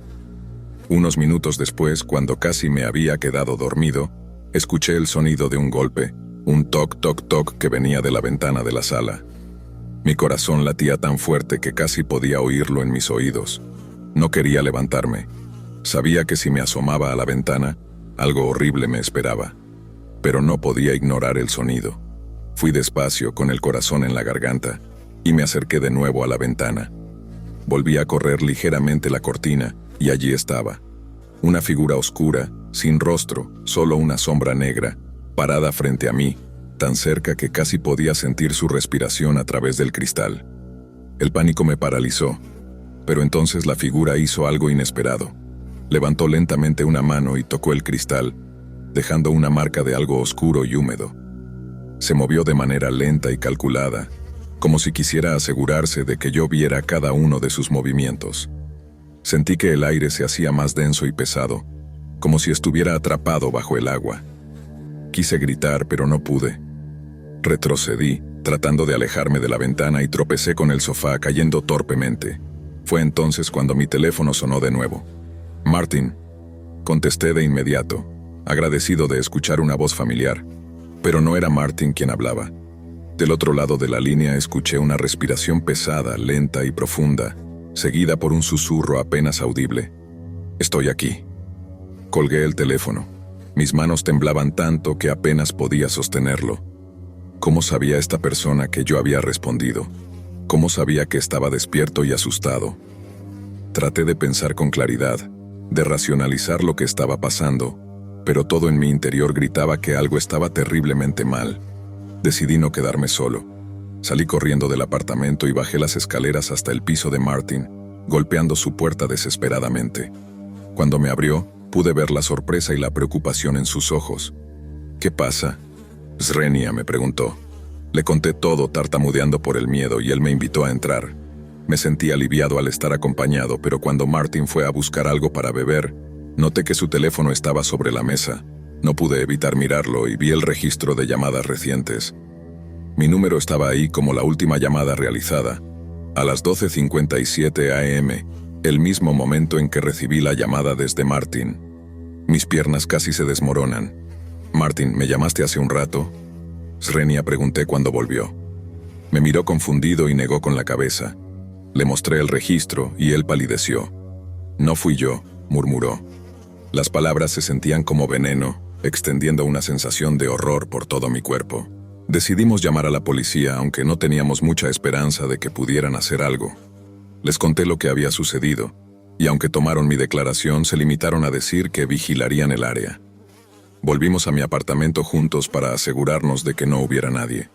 A: Unos minutos después, cuando casi me había quedado dormido, escuché el sonido de un golpe, un toc toc toc que venía de la ventana de la sala. Mi corazón latía tan fuerte que casi podía oírlo en mis oídos. No quería levantarme. Sabía que si me asomaba a la ventana, algo horrible me esperaba, pero no podía ignorar el sonido. Fui despacio, con el corazón en la garganta, y me acerqué de nuevo a la ventana. Volví a correr ligeramente la cortina, y allí estaba. Una figura oscura, sin rostro, solo una sombra negra, parada frente a mí, tan cerca que casi podía sentir su respiración a través del cristal. El pánico me paralizó, pero entonces la figura hizo algo inesperado. Levantó lentamente una mano y tocó el cristal, dejando una marca de algo oscuro y húmedo. Se movió de manera lenta y calculada, como si quisiera asegurarse de que yo viera cada uno de sus movimientos. Sentí que el aire se hacía más denso y pesado, como si estuviera atrapado bajo el agua. Quise gritar, pero no pude. Retrocedí, tratando de alejarme de la ventana, y tropecé con el sofá, cayendo torpemente. Fue entonces cuando mi teléfono sonó de nuevo. «Martin», contesté de inmediato, agradecido de escuchar una voz familiar, pero no era Martin quien hablaba. Del otro lado de la línea escuché una respiración pesada, lenta y profunda, seguida por un susurro apenas audible. «Estoy aquí». Colgué el teléfono. Mis manos temblaban tanto que apenas podía sostenerlo. ¿Cómo sabía esta persona que yo había respondido? ¿Cómo sabía que estaba despierto y asustado? Traté de pensar con claridad, de racionalizar lo que estaba pasando, pero todo en mi interior gritaba que algo estaba terriblemente mal. Decidí no quedarme solo. Salí corriendo del apartamento y bajé las escaleras hasta el piso de Martin, golpeando su puerta desesperadamente. Cuando me abrió, pude ver la sorpresa y la preocupación en sus ojos. «¿Qué pasa?» «Srenia», me preguntó. Le conté todo, tartamudeando por el miedo, y él me invitó a entrar. Me sentí aliviado al estar acompañado, pero cuando Martin fue a buscar algo para beber, noté que su teléfono estaba sobre la mesa. No pude evitar mirarlo y vi el registro de llamadas recientes. Mi número estaba ahí como la última llamada realizada, a las 12:57 am, el mismo momento en que recibí la llamada desde Martin. Mis piernas casi se desmoronan. «Martin, ¿me llamaste hace un rato?» «Srenia», pregunté cuando volvió. Me miró confundido y negó con la cabeza. Le mostré el registro y él palideció. «No fui yo», murmuró. Las palabras se sentían como veneno, extendiendo una sensación de horror por todo mi cuerpo. Decidimos llamar a la policía, aunque no teníamos mucha esperanza de que pudieran hacer algo. Les conté lo que había sucedido, y aunque tomaron mi declaración, se limitaron a decir que vigilarían el área. Volvimos a mi apartamento juntos para asegurarnos de que no hubiera nadie.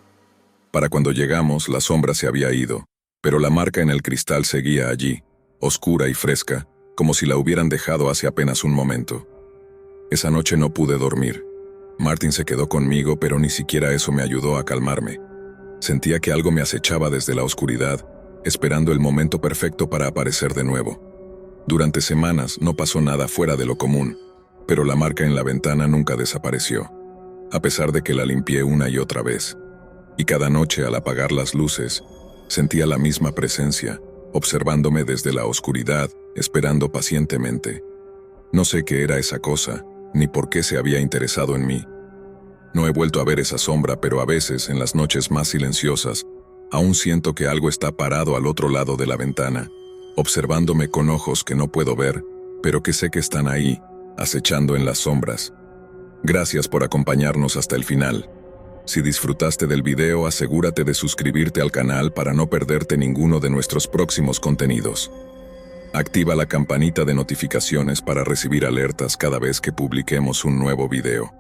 A: Para cuando llegamos, la sombra se había ido, pero la marca en el cristal seguía allí, oscura y fresca, como si la hubieran dejado hace apenas un momento. Esa noche no pude dormir. Martin se quedó conmigo, pero ni siquiera eso me ayudó a calmarme. Sentía que algo me acechaba desde la oscuridad, esperando el momento perfecto para aparecer de nuevo. Durante semanas no pasó nada fuera de lo común, pero la marca en la ventana nunca desapareció, a pesar de que la limpié una y otra vez. Y cada noche, al apagar las luces, sentía la misma presencia, observándome desde la oscuridad, esperando pacientemente. No sé qué era esa cosa, ni por qué se había interesado en mí. No he vuelto a ver esa sombra, pero a veces, en las noches más silenciosas, aún siento que algo está parado al otro lado de la ventana, observándome con ojos que no puedo ver, pero que sé que están ahí, acechando en las sombras. Gracias por acompañarnos hasta el final. Si disfrutaste del video, asegúrate de suscribirte al canal para no perderte ninguno de nuestros próximos contenidos. Activa la campanita de notificaciones para recibir alertas cada vez que publiquemos un nuevo video.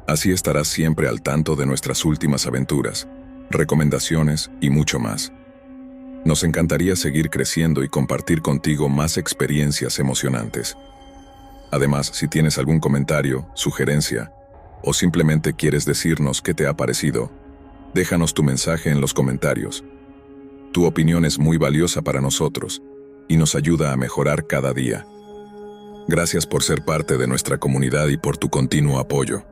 A: Así estarás siempre al tanto de nuestras últimas aventuras, recomendaciones y mucho más. Nos encantaría seguir creciendo y compartir contigo más experiencias emocionantes. Además, si tienes algún comentario, sugerencia, o simplemente quieres decirnos qué te ha parecido, déjanos tu mensaje en los comentarios. Tu opinión es muy valiosa para nosotros y nos ayuda a mejorar cada día. Gracias por ser parte de nuestra comunidad y por tu continuo apoyo.